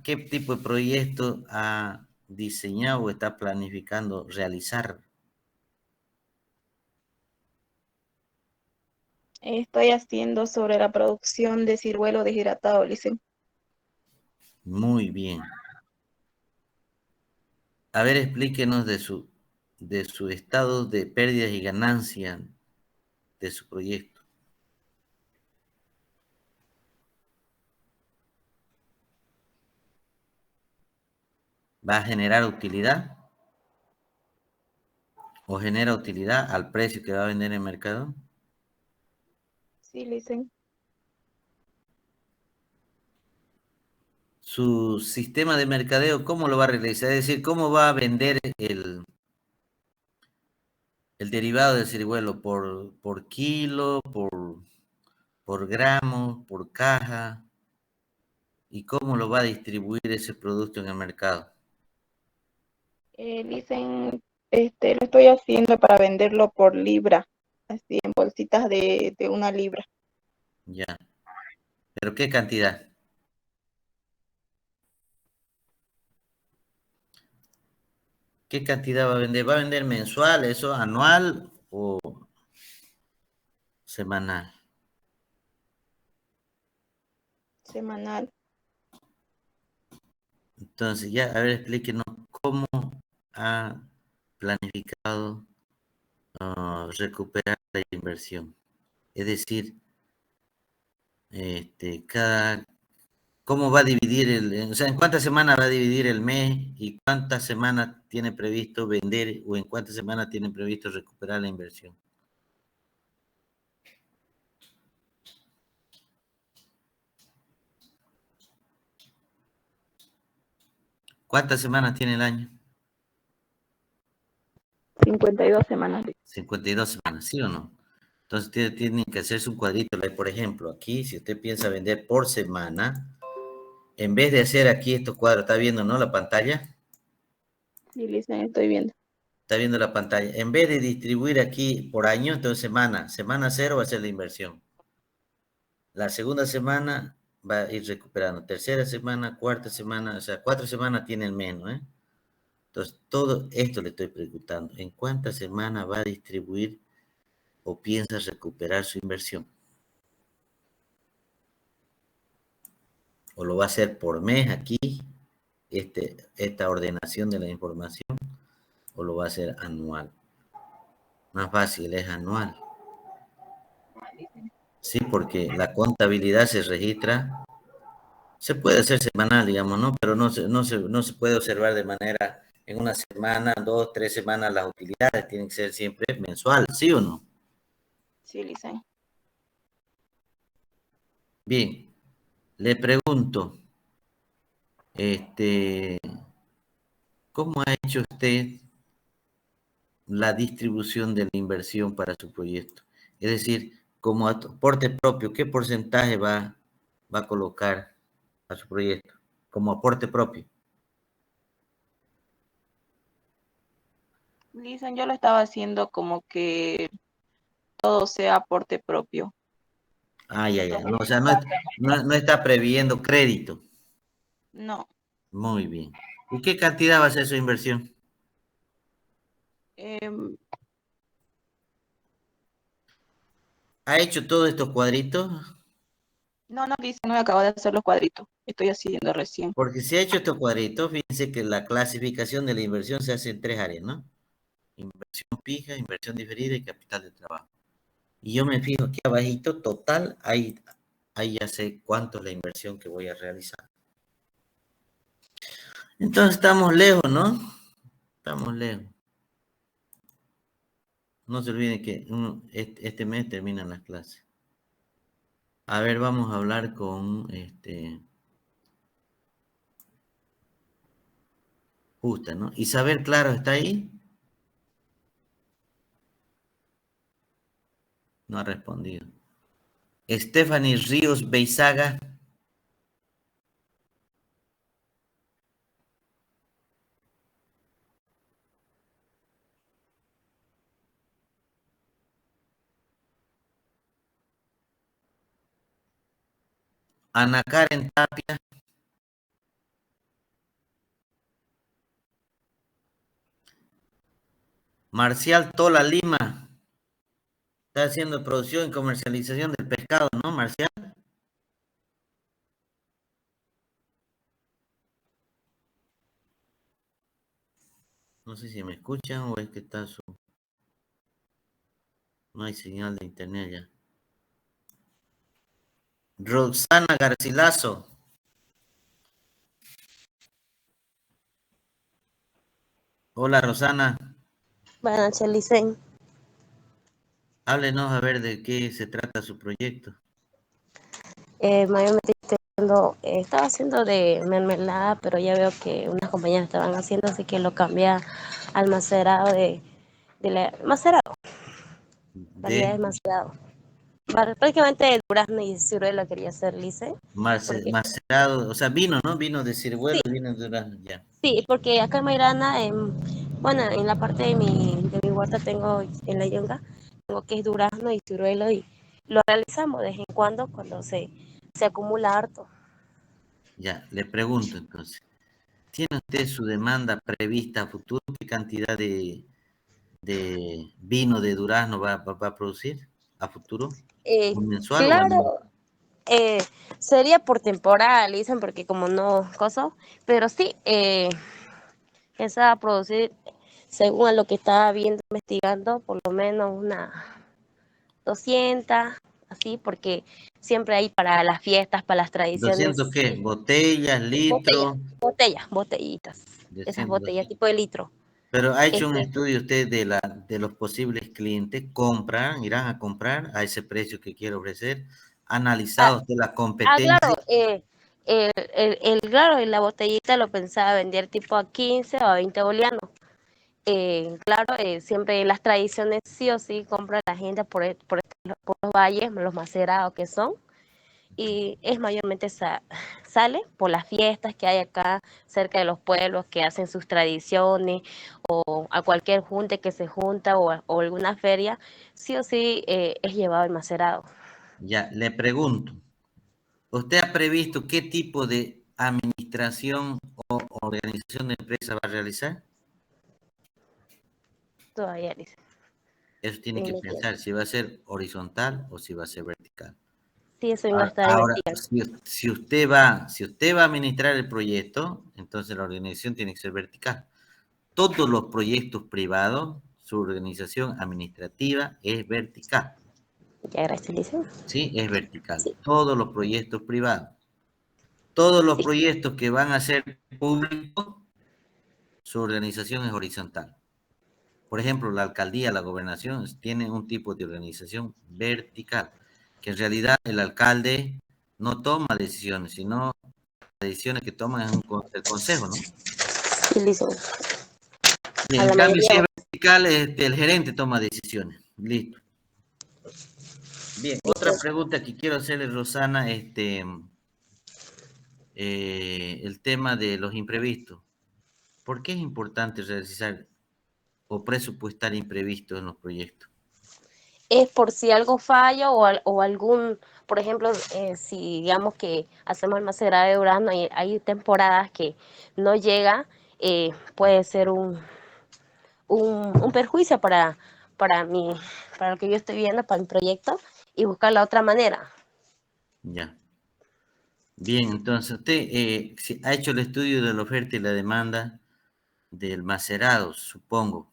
¿Qué tipo de proyecto ha diseñado o está planificando realizar? Estoy haciendo sobre la producción de ciruelo deshidratado, Licen. Muy bien. A ver, explíquenos de su estado de pérdidas y ganancias de su proyecto. ¿Va a generar utilidad? ¿O genera utilidad al precio que va a vender en el mercado? Sí, Licen. Su sistema de mercadeo, ¿cómo lo va a realizar? Es decir, ¿cómo va a vender el derivado del ciruelo? ¿Por kilo, por gramo, por caja? ¿Y cómo lo va a distribuir ese producto en el mercado? Licen, lo estoy haciendo para venderlo por libra, así en bolsitas de 1 libra. Ya. ¿Pero qué cantidad? ¿Qué cantidad va a vender? ¿Va a vender mensual, eso, anual o semanal? Semanal. Entonces, ya, a ver, explíquenos cómo ha planificado recuperar la inversión. Es decir, ¿cómo va a dividir o sea, en cuántas semanas va a dividir el mes y cuántas semanas tiene previsto vender o en cuántas semanas tiene previsto recuperar la inversión? ¿Cuántas semanas tiene el año? 52 semanas. 52 semanas, ¿sí o no? Entonces tienen que hacerse un cuadrito. Por ejemplo, aquí, si usted piensa vender por semana, en vez de hacer aquí estos cuadros, ¿está viendo, no, la pantalla? Sí, Licen, estoy viendo. Está viendo la pantalla. En vez de distribuir aquí por año, entonces semana 0 va a ser la inversión. La segunda semana va a ir recuperando. Tercera semana, cuarta semana, o sea, 4 semanas tiene el menos, ¿eh? Entonces, todo esto le estoy preguntando. ¿En cuántas semanas va a distribuir o piensa recuperar su inversión? ¿O lo va a hacer por mes aquí, esta ordenación de la información, o lo va a hacer anual? Más fácil, es anual. Sí, porque la contabilidad se registra, se puede hacer semanal, digamos, ¿no? Pero no se puede observar de manera, en una semana, 2, 3 semanas las utilidades, tienen que ser siempre mensual, ¿sí o no? Sí, Licen. Bien, le pregunto, ¿cómo ha hecho usted la distribución de la inversión para su proyecto? Es decir, como aporte propio, ¿qué porcentaje va a colocar a su proyecto como aporte propio? Licen, yo lo estaba haciendo como que todo sea aporte propio. Ya. No, o sea, no está previendo crédito. No. Muy bien. ¿Y qué cantidad va a ser su inversión? em, ¿Ha hecho todos estos cuadritos? no, Licen, no acabo de hacer los cuadritos. Estoy haciendo recién. Porque si ha hecho estos cuadritos, fíjense que la clasificación de la inversión se hace en 3 áreas, ¿no? Inversión fija, inversión diferida y capital de trabajo. Y yo me fijo aquí abajito, total, ahí ya sé cuánto es la inversión que voy a realizar. Entonces estamos lejos, ¿no? Estamos lejos. No se olviden que este mes terminan las clases. A ver, vamos a hablar con Justa, ¿no? Isabel, claro, ¿está ahí? No ha respondido. Stephanie Ríos Beizaga. Ana Karen Tapia. Marcial Tola Lima. Está haciendo producción y comercialización del pescado, ¿no, Marcial? No sé si me escuchan o es que está su... No hay señal de internet ya. Roxana Garcilaso. Hola, Rosana. Buenas noches, Licen. Háblenos a ver de qué se trata su proyecto. Mayormente estaba haciendo de mermelada, pero ya veo que unas compañeras estaban haciendo, así que lo cambié al macerado macerado, variedades De macerado. Prácticamente el durazno y ciruela quería hacer, Lice, porque macerado, o sea, vino, ¿no? Vino de ciruelo sí, y vino de durazno, ya. sí, porque acá en Mairana, bueno, en la parte de mi huerta tengo, en la yunga, tengo que es durazno y ciruelo y lo realizamos de vez en cuando se acumula harto. Ya, le pregunto entonces. ¿Tiene usted su demanda prevista a futuro? ¿Qué cantidad de vino de durazno va a producir a futuro? ¿Mensual o anual? Claro, sería por temporada, dicen, porque como no, cosa, pero sí, esa va a producir, según a lo que estaba viendo, investigando, por lo menos unas 200, así, porque siempre hay para las fiestas, para las tradiciones, ¿200 qué? ¿Botellas, botellas, litros? botellitas, De esas 100, botellas tipo de litro. Pero ha hecho un Este, estudio usted de los posibles clientes, compran, irán a comprar a ese precio que quiere ofrecer, ha ah, analizado usted la claro, competencia. claro, y la botellita lo pensaba vender tipo a 15 o a 20 bolianos. Claro, siempre las tradiciones sí o sí compra la gente por los valles, los macerados que son, y es mayormente sale por las fiestas que hay acá cerca de los pueblos que hacen sus tradiciones o a cualquier junte que se junta o alguna feria, sí o sí es llevado el macerado. Ya, le pregunto, ¿usted ha previsto qué tipo de administración o organización de empresa va a realizar? Todavía dice, Eso tiene estoy que metiendo. pensar si va a ser horizontal o si va a ser vertical. Sí, eso iba a estar Ahora, investigando. si usted va a administrar el proyecto, entonces la organización tiene que ser vertical. Todos los proyectos privados, su organización administrativa es vertical. Ya, gracias, Lisa. ¿Sí? Es vertical. Sí, Todos los proyectos privados. Todos los sí, proyectos que van a ser públicos, su organización es horizontal. Por ejemplo, la alcaldía, la gobernación, tienen un tipo de organización vertical, que en realidad el alcalde no toma decisiones, sino las decisiones que toman es el consejo, ¿no? sí, Lisa. Y A en la cambio, mayoría, si es vertical, el gerente toma decisiones. Listo. Bien, otra pregunta que quiero hacerle, Rosana, el tema de los imprevistos. ¿Por qué es importante realizar o presupuestar imprevistos en los proyectos? es por si algo falla o algún, por ejemplo, si digamos que hacemos el macerado de durazno y hay temporadas que no llega, puede ser un perjuicio para mí, para lo que yo estoy viendo, para mi proyecto, y buscar la otra manera. Ya. Bien, entonces usted ha hecho el estudio de la oferta y la demanda del macerado, supongo.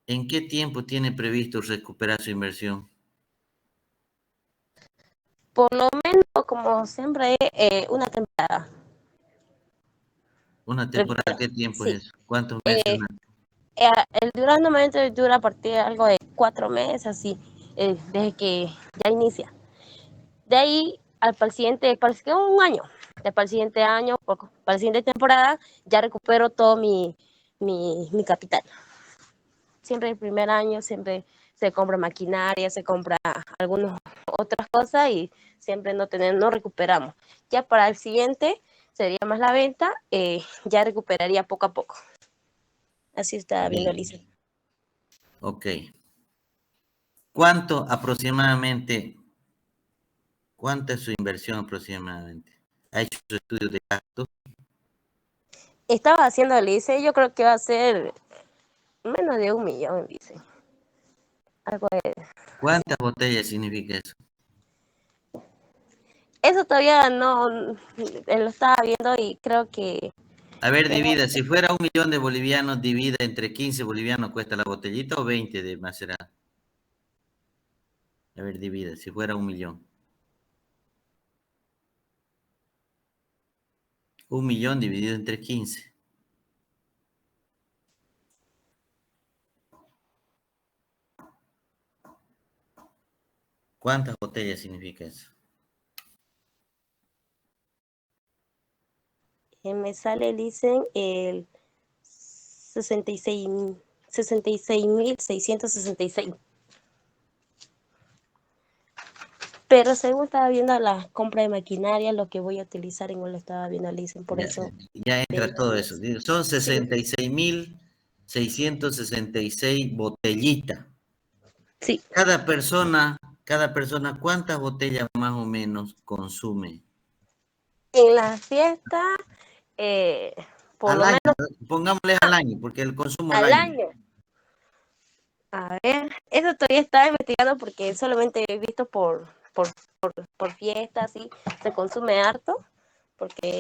¿En qué tiempo tiene previsto recuperar su inversión? Por lo menos, como siempre, una temporada. ¿Una temporada? Recupera. ¿Qué tiempo Sí. es eso? ¿Cuántos meses Eh, más? el durazno normalmente dura a partir de algo de 4 meses, así, desde que ya inicia. De ahí para el siguiente, parece que un año, para el siguiente año, para la siguiente temporada, ya recupero todo mi capital. Siempre el primer año, siempre se compra maquinaria, se compra algunas otras cosas y siempre no recuperamos. Ya para el siguiente sería más la venta, ya recuperaría poco a poco. Así está viendo Bien, Lisa. ok. ¿Cuánto aproximadamente, cuánta es su inversión aproximadamente? ¿Ha hecho su estudio de gastos? Estaba haciendo Lisa, yo creo que va a ser menos de 1 millón, dice. algo de... ¿Cuántas botellas significa eso? Eso todavía no lo estaba viendo y creo que... A ver, divida, si fuera 1 millón de bolivianos, divida entre 15 bolivianos cuesta la botellita o 20 de macerado. A ver, divida, si fuera 1 millón. 1 millón dividido entre 15. ¿Cuántas botellas significa eso? Me sale, dicen, el 66.666. Pero según estaba viendo la compra de maquinaria, lo que voy a utilizar y no lo estaba viendo, dicen, por Ya, eso. ya entra todo eso. Son Sí, 66.666 botellitas. sí. Cada persona, ¿cuántas botellas más o menos consume? En la fiesta, por Al lo año, menos pongámosle al año, porque el consumo al al año. año. A ver, eso todavía estaba investigando porque solamente he visto por fiestas, y se consume harto, porque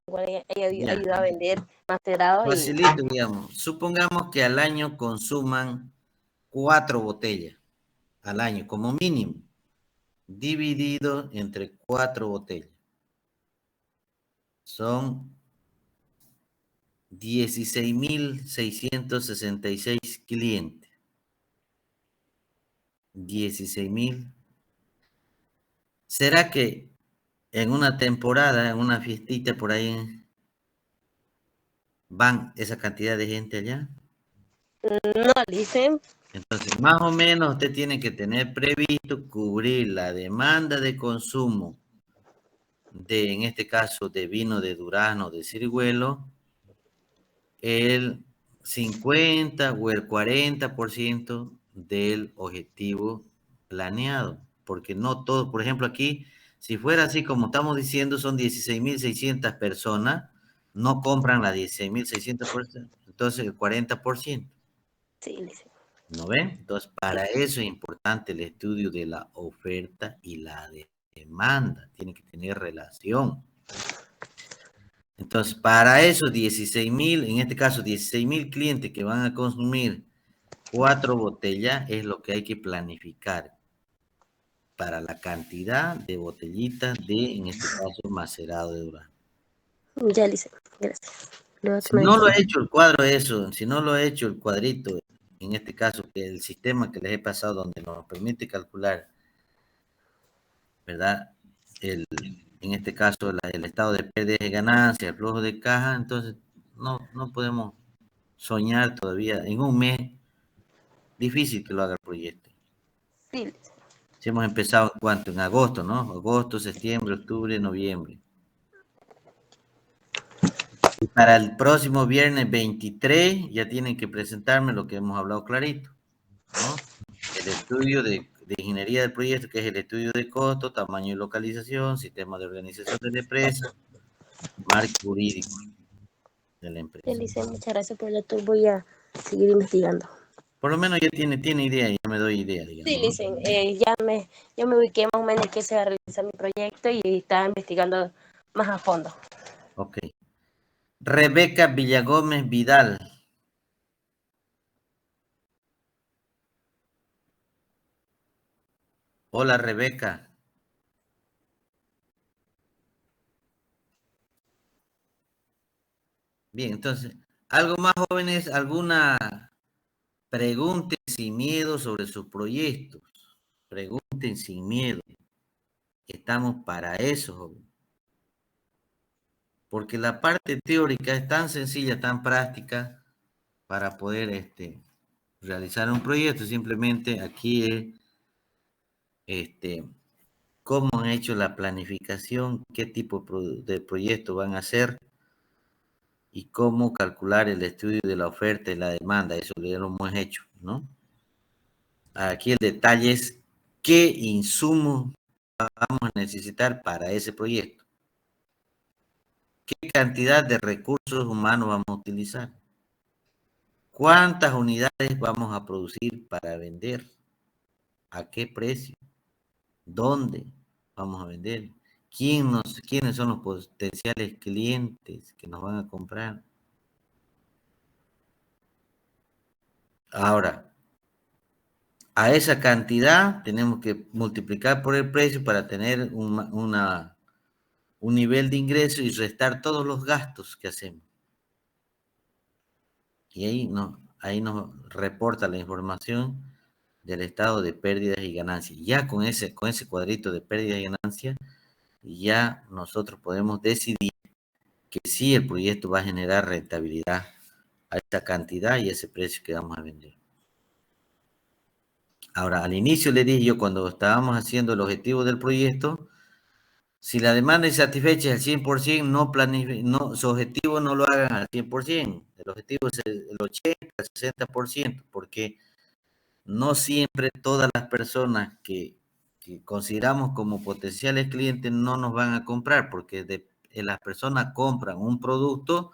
igual ella Ya, ayuda a vender macerado y facilito, digamos. Supongamos que al año consuman 4 botellas, al año, como mínimo, dividido entre 4 botellas. Son 16.666 clientes. 16.000. ¿Será que en una temporada, en una fiestita por ahí, van esa cantidad de gente allá? no dicen. Entonces, más o menos usted tiene que tener previsto cubrir la demanda de consumo de, en este caso, de vino de durazno, de ciruelo, el 50 o el 40% del objetivo planeado, porque no todo, por ejemplo, aquí, si fuera así como estamos diciendo, son 16.600 personas, no compran las 16.600 personas, entonces el 40%. Sí, dicen. ¿No ven? Entonces, para eso es importante el estudio de la oferta y la demanda. Tiene que tener relación. Entonces, para esos 16.000, en este caso 16.000 clientes que van a consumir 4 botellas, es lo que hay que planificar para la cantidad de botellitas de, en este caso, macerado de durazno. Ya dicen, gracias. Lo voy a Si tomar en no lo cuenta. he hecho el cuadro eso, si no lo he hecho el cuadrito, en este caso, que el sistema que les he pasado donde nos permite calcular, ¿verdad? En este caso, el estado de pérdida de ganancia, el flujo de caja, entonces no podemos soñar todavía. En un mes, difícil que lo haga el proyecto. Sí, dicen. Si hemos empezado, ¿cuánto? En agosto, ¿no? Agosto, septiembre, octubre, noviembre. Y para el próximo viernes 23 ya tienen que presentarme lo que hemos hablado clarito, ¿no? El estudio de ingeniería del proyecto, que es el estudio de costo, tamaño y localización, sistema de organización de la empresa, marco jurídico de la Ya empresa. dicen, muchas gracias por el dato. Voy a seguir investigando. Por lo menos ya tiene idea, ya me doy idea, digamos. Sí, dicen, ya me ubiqué más o menos en qué se va a realizar mi proyecto y estaba investigando más a fondo. Ok. Rebeca Villagómez Vidal. Hola, Rebeca. Bien, entonces, algo más jóvenes, alguna pregunten sin miedo sobre sus proyectos. Pregunten sin miedo. Estamos para eso, joven. Porque la parte teórica es tan sencilla, tan práctica para poder realizar un proyecto. Simplemente aquí es cómo han hecho la planificación, qué tipo de proyecto van a hacer y cómo calcular el estudio de la oferta y la demanda. Eso ya lo hemos hecho, ¿no? Aquí el detalle es qué insumos vamos a necesitar para ese proyecto. ¿Qué cantidad de recursos humanos vamos a utilizar? ¿Cuántas unidades vamos a producir para vender? ¿A qué precio? ¿Dónde vamos a vender? ¿Quiénes son los potenciales clientes que nos van a comprar? Ahora, a esa cantidad tenemos que multiplicar por el precio para tener un nivel de ingreso y restar todos los gastos que hacemos. Y ahí nos reporta la información del estado de pérdidas y ganancias. Ya con ese cuadrito de pérdidas y ganancias, ya nosotros podemos decidir que sí el proyecto va a generar rentabilidad a esta cantidad y ese precio que vamos a vender. Ahora, al inicio le dije yo, cuando estábamos haciendo el objetivo del proyecto, si la demanda es satisfecha al 100%, su objetivo no lo hagan al 100%. El objetivo es el 80, el 60%, porque no siempre todas las personas que consideramos como potenciales clientes no nos van a comprar, porque las personas compran un producto,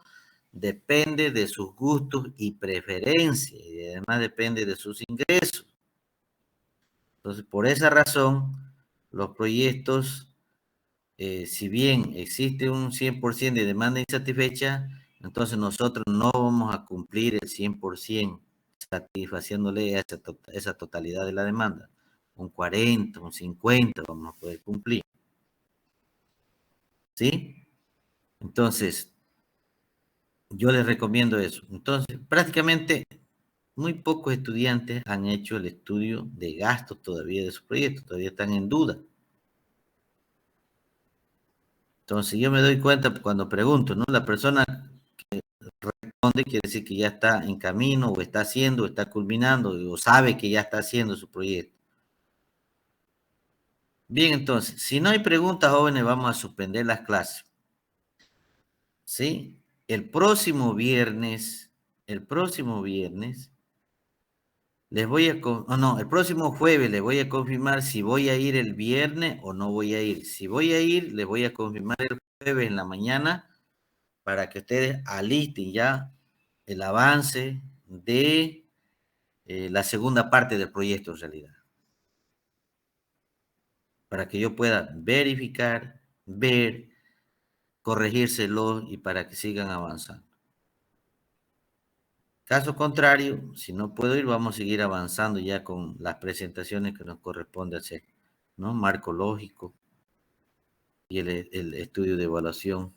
depende de sus gustos y preferencias, y además depende de sus ingresos. Entonces, por esa razón, los proyectos, si bien existe un 100% de demanda insatisfecha, entonces nosotros no vamos a cumplir el 100% satisfaciéndole a esa totalidad de la demanda. Un 40, un 50 vamos a poder cumplir. ¿Sí? Entonces, yo les recomiendo eso. Entonces, prácticamente muy pocos estudiantes han hecho el estudio de gastos todavía de su proyecto, todavía están en duda. Entonces, yo me doy cuenta cuando pregunto, ¿no? La persona que responde quiere decir que ya está en camino, o está haciendo, o está culminando, o sabe que ya está haciendo su proyecto. Bien, entonces, si no hay preguntas, jóvenes, vamos a suspender las clases. ¿Sí? El próximo viernes, el próximo jueves les voy a confirmar si voy a ir el viernes o no voy a ir. Si voy a ir, les voy a confirmar el jueves en la mañana para que ustedes alisten ya el avance de la segunda parte del proyecto en realidad. Para que yo pueda verificar, ver, corregírselo y para que sigan avanzando. Caso contrario, si no puedo ir, vamos a seguir avanzando ya con las presentaciones que nos corresponde hacer, ¿no? Marco lógico y el estudio de evaluación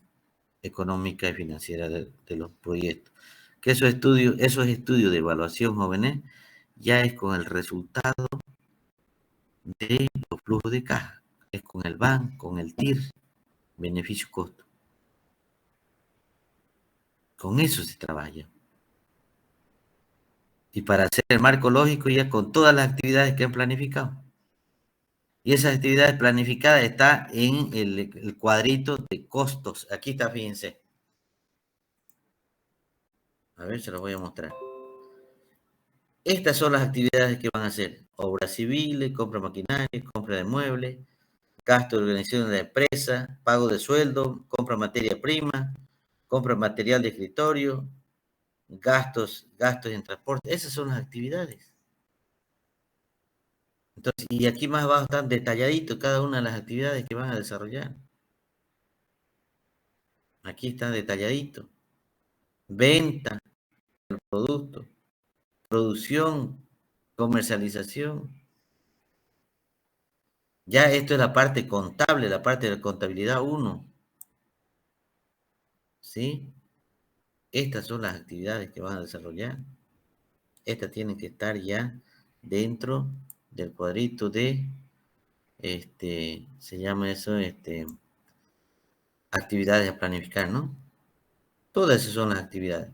económica y financiera de los proyectos. Que esos estudios de evaluación, jóvenes, ya es con el resultado de los flujos de caja, es con el BAN, con el TIR, beneficio-costo. Con eso se trabaja. Y para hacer el marco lógico ya con todas las actividades que han planificado. Y esas actividades planificadas están en el cuadrito de costos. Aquí está, fíjense. A ver, se los voy a mostrar. Estas son las actividades que van a hacer. Obras civiles, compra de maquinaria, compra de muebles, gasto de organización de la empresa, pago de sueldo, compra de materia prima, compra de material de escritorio, gastos en transporte. Esas son las actividades. Entonces, y aquí más abajo están detalladitos cada una de las actividades que van a desarrollar. Aquí está detalladito. Venta del producto, producción, comercialización. Ya esto es la parte contable, la parte de contabilidad 1. ¿Sí? Estas son las actividades que van a desarrollar. Estas tienen que estar ya dentro del cuadrito de, se llama eso, actividades a planificar, ¿no? Todas esas son las actividades.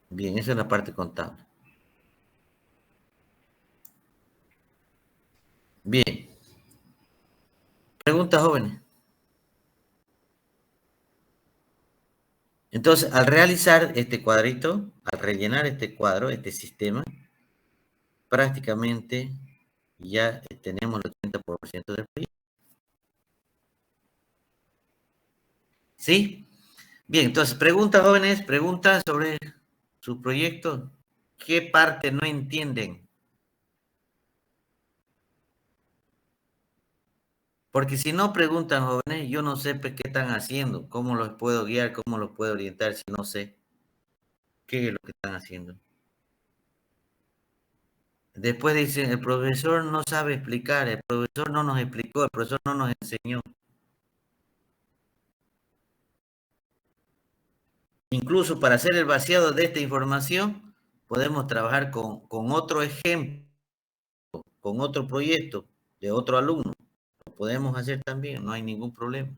Bien, esa es la parte contable. Bien. Preguntas, jóvenes. Entonces, al realizar este cuadrito, al rellenar este cuadro, este sistema, prácticamente ya tenemos el 80% del proyecto. ¿Sí? Bien, entonces, preguntas, jóvenes, preguntas sobre sus proyectos? ¿Qué parte no entienden? Porque si no preguntan, jóvenes, yo no sé qué están haciendo, cómo los puedo guiar, cómo los puedo orientar, si no sé qué es lo que están haciendo. Después dicen, el profesor no sabe explicar, el profesor no nos explicó, el profesor no nos enseñó. Incluso para hacer el vaciado de esta información, podemos trabajar con otro ejemplo, con otro proyecto de otro alumno. Lo podemos hacer también, no hay ningún problema.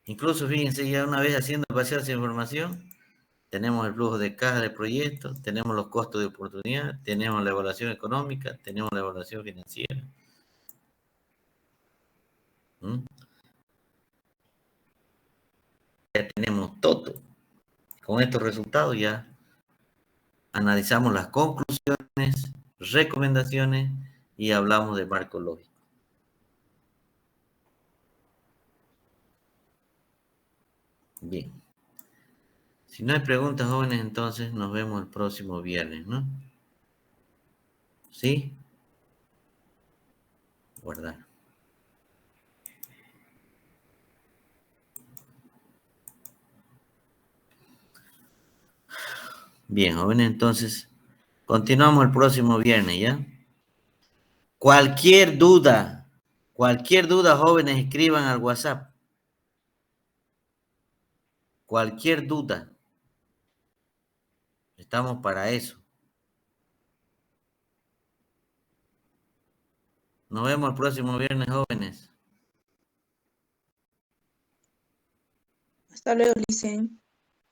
Incluso, fíjense, ya una vez haciendo el vaciado de esa información, tenemos el flujo de caja del proyecto, tenemos los costos de oportunidad, tenemos la evaluación económica, tenemos la evaluación financiera. Ya tenemos todo. Con estos resultados ya analizamos las conclusiones, recomendaciones y hablamos de marco lógico. Bien. Si no hay preguntas, jóvenes, entonces nos vemos el próximo viernes, ¿no? ¿Sí? Guardar. Bien, jóvenes, entonces continuamos el próximo viernes, ¿ya? Cualquier duda, jóvenes, escriban al WhatsApp. Cualquier duda. Estamos para eso. Nos vemos el próximo viernes, jóvenes. Hasta luego, Licen.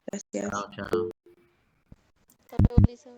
Gracias. Chao, chao. Hasta luego, Lisa.